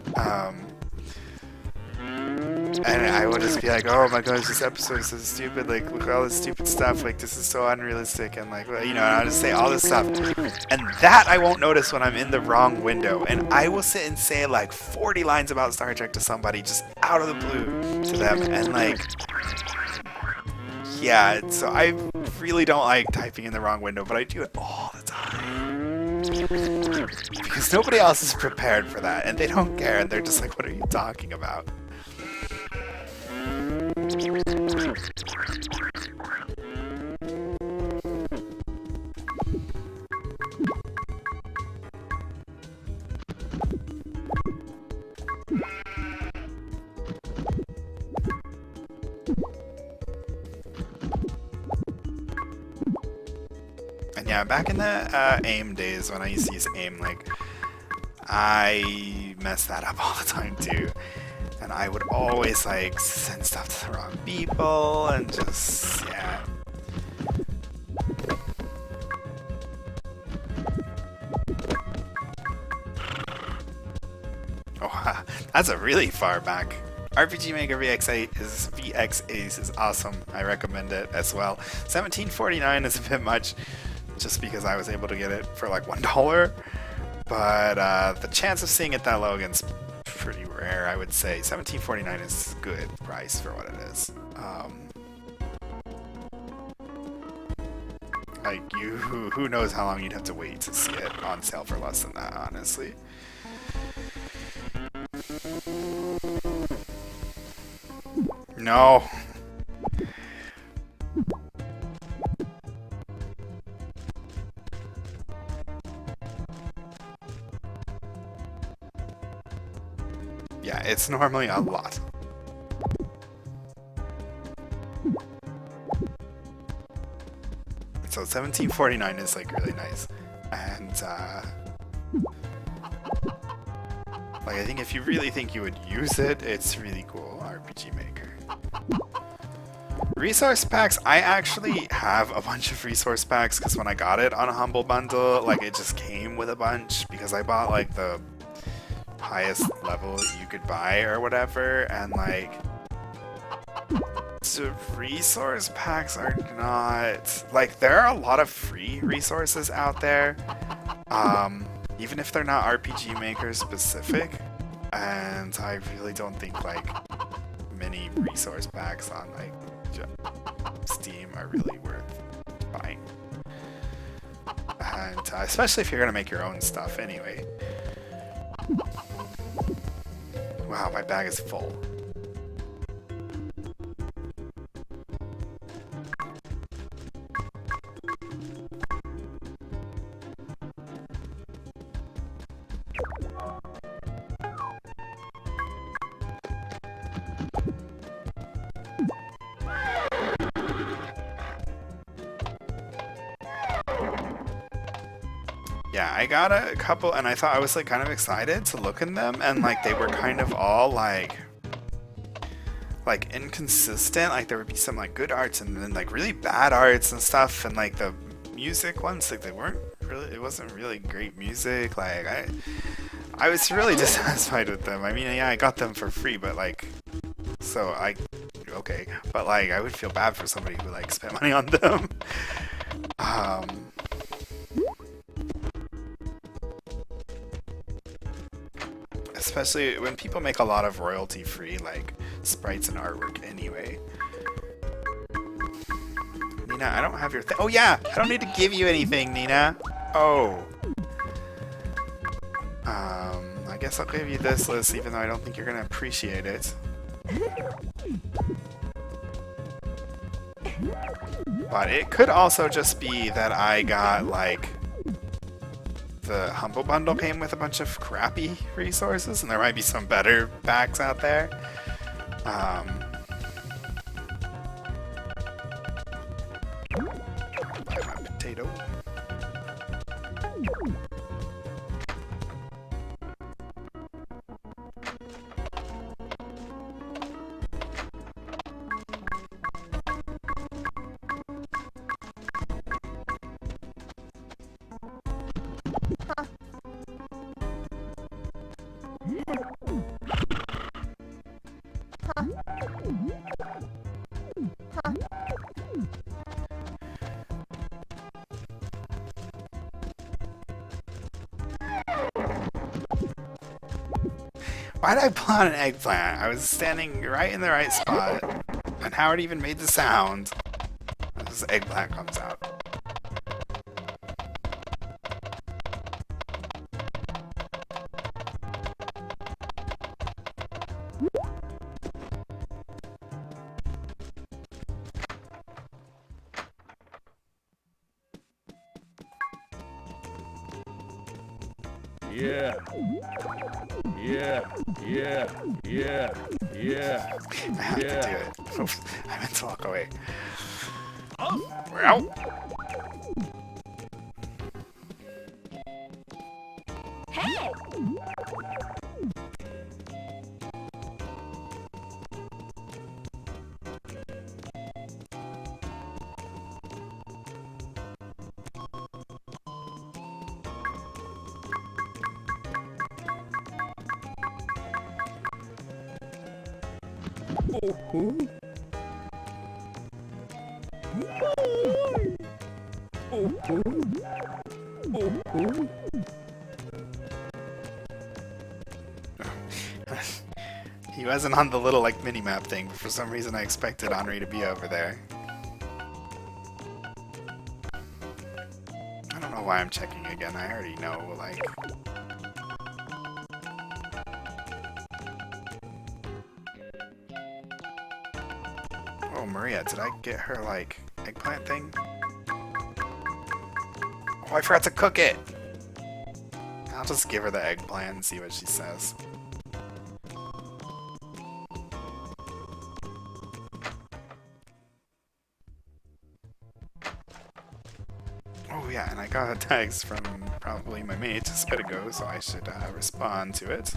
and I would just be like, oh my gosh, this episode is so stupid, like, look at all this stupid stuff, like, this is so unrealistic, and like, you know, and I'll just say all this stuff, and that I won't notice when I'm in the wrong window, and I will sit and say like 40 lines about Star Trek to somebody just out of the blue to them, and like, yeah, so I really don't like typing in the wrong window, but I do it all the time. Because nobody else is prepared for that, and they don't care, and they're just like, what are you talking about? And yeah, back in the AIM days when I used to use AIM, like, I messed that up all the time too. And I would always, like, send stuff to the wrong people and just, yeah. Oh, that's a really far back. RPG Maker VX Ace is awesome. I recommend it as well. 1749 is a bit much, just because I was able to get it for like $1. But the chance of seeing it that low again's pretty rare, I would say. 1749 is a good price for what it is. Like, who knows how long you'd have to wait to see it on sale for less than that, honestly. No. Yeah, it's normally a lot. So 1749 is like really nice. And like, I think if you really think you would use it, it's really cool, RPG Maker. Resource packs, I actually have a bunch of resource packs because when I got it on a Humble Bundle, like, it just came with a bunch because I bought like the highest level you could buy or whatever, and like, so resource packs are not, like, there are a lot of free resources out there, even if they're not RPG Maker specific, and I really don't think like many resource packs on like Steam are really worth buying, and especially if you're gonna make your own stuff anyway. Wow, my bag is full. Yeah, I got a couple, and I thought I was like kind of excited to look in them, and like they were kind of all like inconsistent. Like there would be some like good arts and then like really bad arts and stuff, and like the music ones, like they weren't really, it wasn't really great music. Like I was really dissatisfied with them. I mean, yeah, I got them for free, but like, so okay, but like I would feel bad for somebody who like spent money on them. Especially when people make a lot of royalty-free, like, sprites and artwork anyway. Nina, I don't have your thing. Oh yeah! I don't need to give you anything, Nina! Oh. I guess I'll give you this list, even though I don't think you're gonna appreciate it. But it could also just be that I got, like, the Humble Bundle came with a bunch of crappy resources, and there might be some better packs out there. Buy my potato. Why'd I plant an eggplant? I was standing right in the right spot, and Howard even made the sound. This eggplant comes out. Yeah. Yeah. Yeah. Yeah. Yeah. I have to do it. Oops, I meant to walk away. We're out. Hey! He wasn't on the little like mini map thing, but for some reason I expected Henri to be over there. I don't know why I'm checking again. I already know, like. Oh, Maria, did I get her like eggplant thing? Oh, I forgot to cook it! I'll just give her the eggplant and see what she says. Oh yeah, and I got a text from probably my mate just a bit ago, so I should respond to it.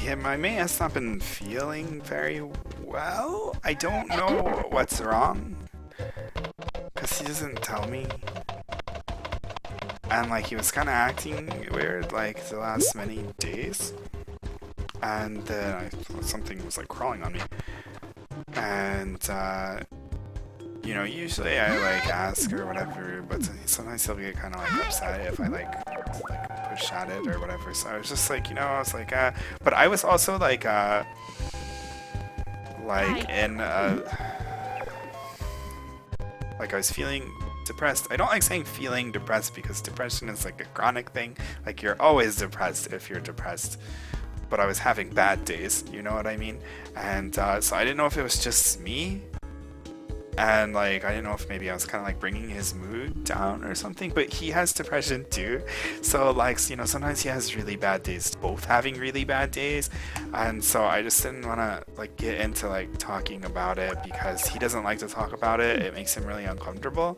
Yeah, my mate has not been feeling very well. I don't know what's wrong, because he doesn't tell me. And like he was kind of acting weird like the last many days. And then I thought something was like crawling on me. And you know, usually I like ask or whatever, but sometimes he'll get kind of like upset if I like push at it or whatever. So I was just like, you know, I was like, but I was also like in like I was feeling depressed. I don't like saying feeling depressed because depression is like a chronic thing. Like you're always depressed if you're depressed. But I was having bad days, you know what I mean? And so I didn't know if it was just me. And like I didn't know if maybe I was kind of like bringing his mood down or something, but he has depression too. So like, you know, sometimes he has really bad days, both having really bad days. And so I just didn't want to like get into like talking about it because he doesn't like to talk about it. It makes him really uncomfortable.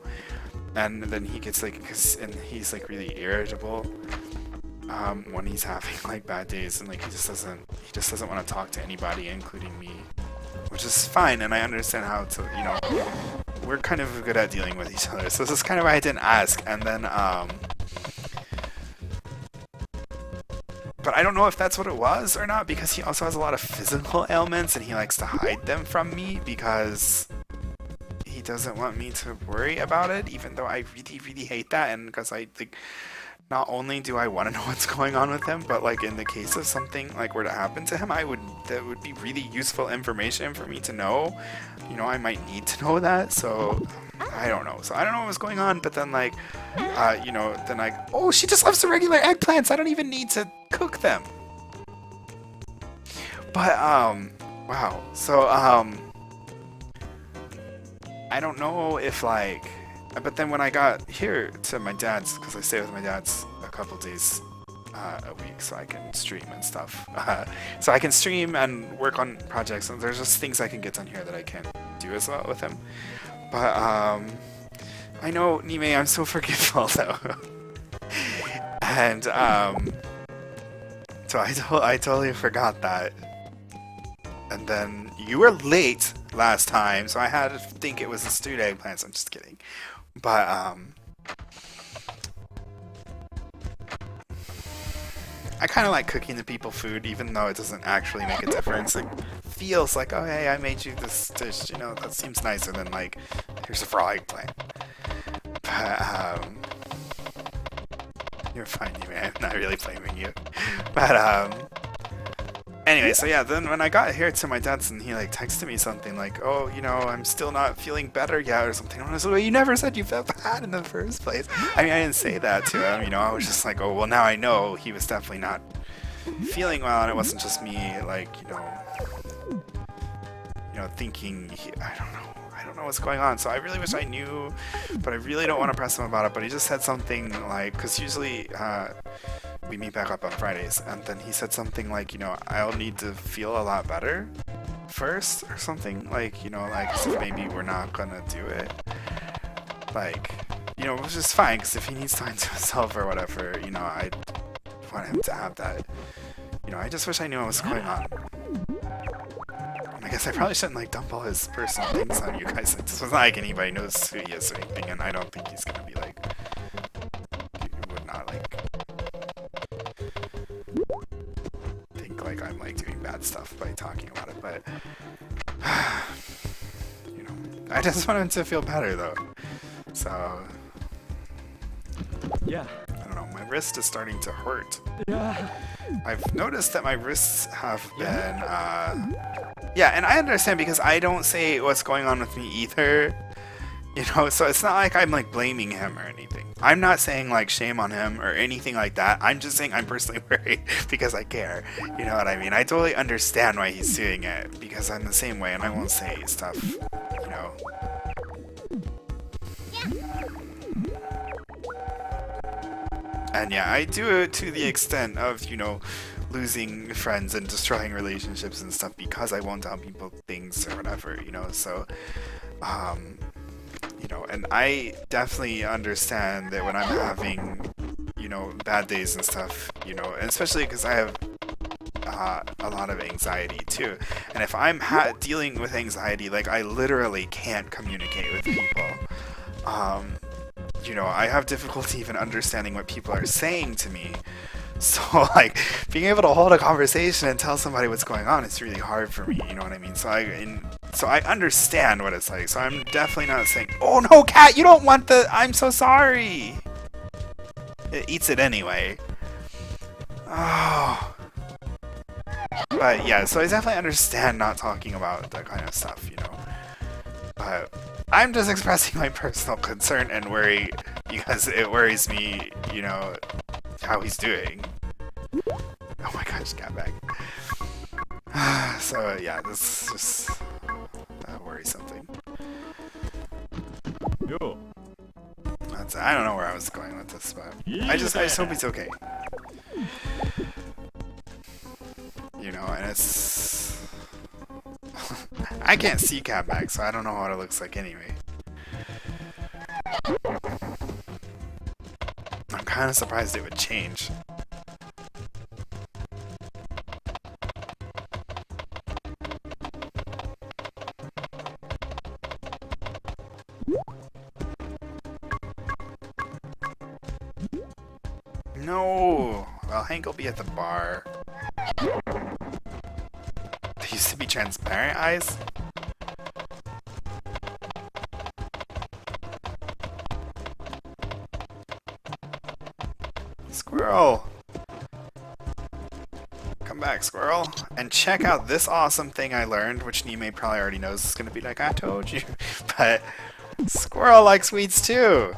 And then he gets like, and he's like really irritable when he's having like bad days, and like he just doesn't want to talk to anybody, including me. Which is fine, and I understand how to, you know, we're kind of good at dealing with each other. So this is kind of why I didn't ask. And then, but I don't know if that's what it was or not, because he also has a lot of physical ailments, and he likes to hide them from me because he doesn't want me to worry about it, even though I really, really hate that, and because I think, not only do I want to know what's going on with him, but like in the case of something like were to happen to him, that would be really useful information for me to know. You know, I might need to know that, so I don't know. So I don't know what was going on, but then like, you know, then like, oh, she just loves the regular eggplants. I don't even need to cook them. But wow. So I don't know if like. But then when I got here to my dad's, because I stay with my dad's a couple days a week so I can stream and stuff. So I can stream and work on projects, and there's just things I can get done here that I can't do as well with him. But I know, Nime, I'm so forgetful though. And so I totally forgot that. And then you were late last time, so I had to think it was the stewed eggplants. I'm just kidding. But I kind of like cooking the people food, even though it doesn't actually make a difference. It feels like, oh hey, I made you this dish, you know, that seems nicer than like, here's a raw eggplant. But you're fine, man. I'm not really blaming you. But anyway, so yeah, then when I got here to my dad's and he like texted me something like, oh, you know, I'm still not feeling better yet or something. And I was like, well, you never said you felt bad in the first place. I mean, I didn't say that to him, you know, I was just like, oh, well, now I know he was definitely not feeling well, and it wasn't just me, like, you know, thinking, I don't know what's going on. So I really wish I knew, but I really don't want to press him about it. But he just said something like, because usually we meet back up on Fridays, and then he said something like, you know, I'll need to feel a lot better first or something, like, you know, like, so maybe we're not gonna do it, like, you know, which is fine, because if he needs time to himself or whatever, you know, I want him to have that, you know, I just wish I knew what was going on. And I guess I probably shouldn't, like, dump all his personal things on you guys. It's not like anybody knows who he is or anything, and I don't think he's gonna be, like, he would not, like, think, like, I'm, like, doing bad stuff by talking about it, but, you know, I just want him to feel better, though, so, Yeah. I don't know, my wrist is starting to hurt. Yeah. I've noticed that my wrists have been, yeah, and I understand because I don't say what's going on with me either, you know, so it's not like I'm, like, blaming him or anything. I'm not saying, like, shame on him or anything like that. I'm just saying I'm personally worried because I care, you know what I mean? I totally understand why he's doing it because I'm the same way and I won't say stuff, you know. And yeah, I do it to the extent of, you know, losing friends and destroying relationships and stuff because I won't tell people things or whatever, you know, so, you know, and I definitely understand that when I'm having, you know, bad days and stuff, you know, and especially because I have a lot of anxiety too, and if I'm dealing with anxiety, like, I literally can't communicate with people, you know, I have difficulty even understanding what people are saying to me. So, like, being able to hold a conversation and tell somebody what's going on is really hard for me, you know what I mean? So I understand what it's like. So I'm definitely not saying, oh no, cat, you don't want the, I'm so sorry. It eats it anyway. Oh. But yeah, so I definitely understand not talking about that kind of stuff, you know. But I'm just expressing my personal concern and worry because it worries me, you know, how he's doing. Oh my gosh, cat bag. So yeah, this is just a worrisome thing. Yo. I don't know where I was going with this, but I just hope he's okay. You know, and it's I can't see cat bag, so I don't know what it looks like anyway. I'm kind of surprised it would change. No! Well, Hank will be at the bar. They used to be transparent eyes? Squirrel! Come back, Squirrel. And check out this awesome thing I learned, which Nime probably already knows is gonna be like, I told you. But Squirrel likes weeds too!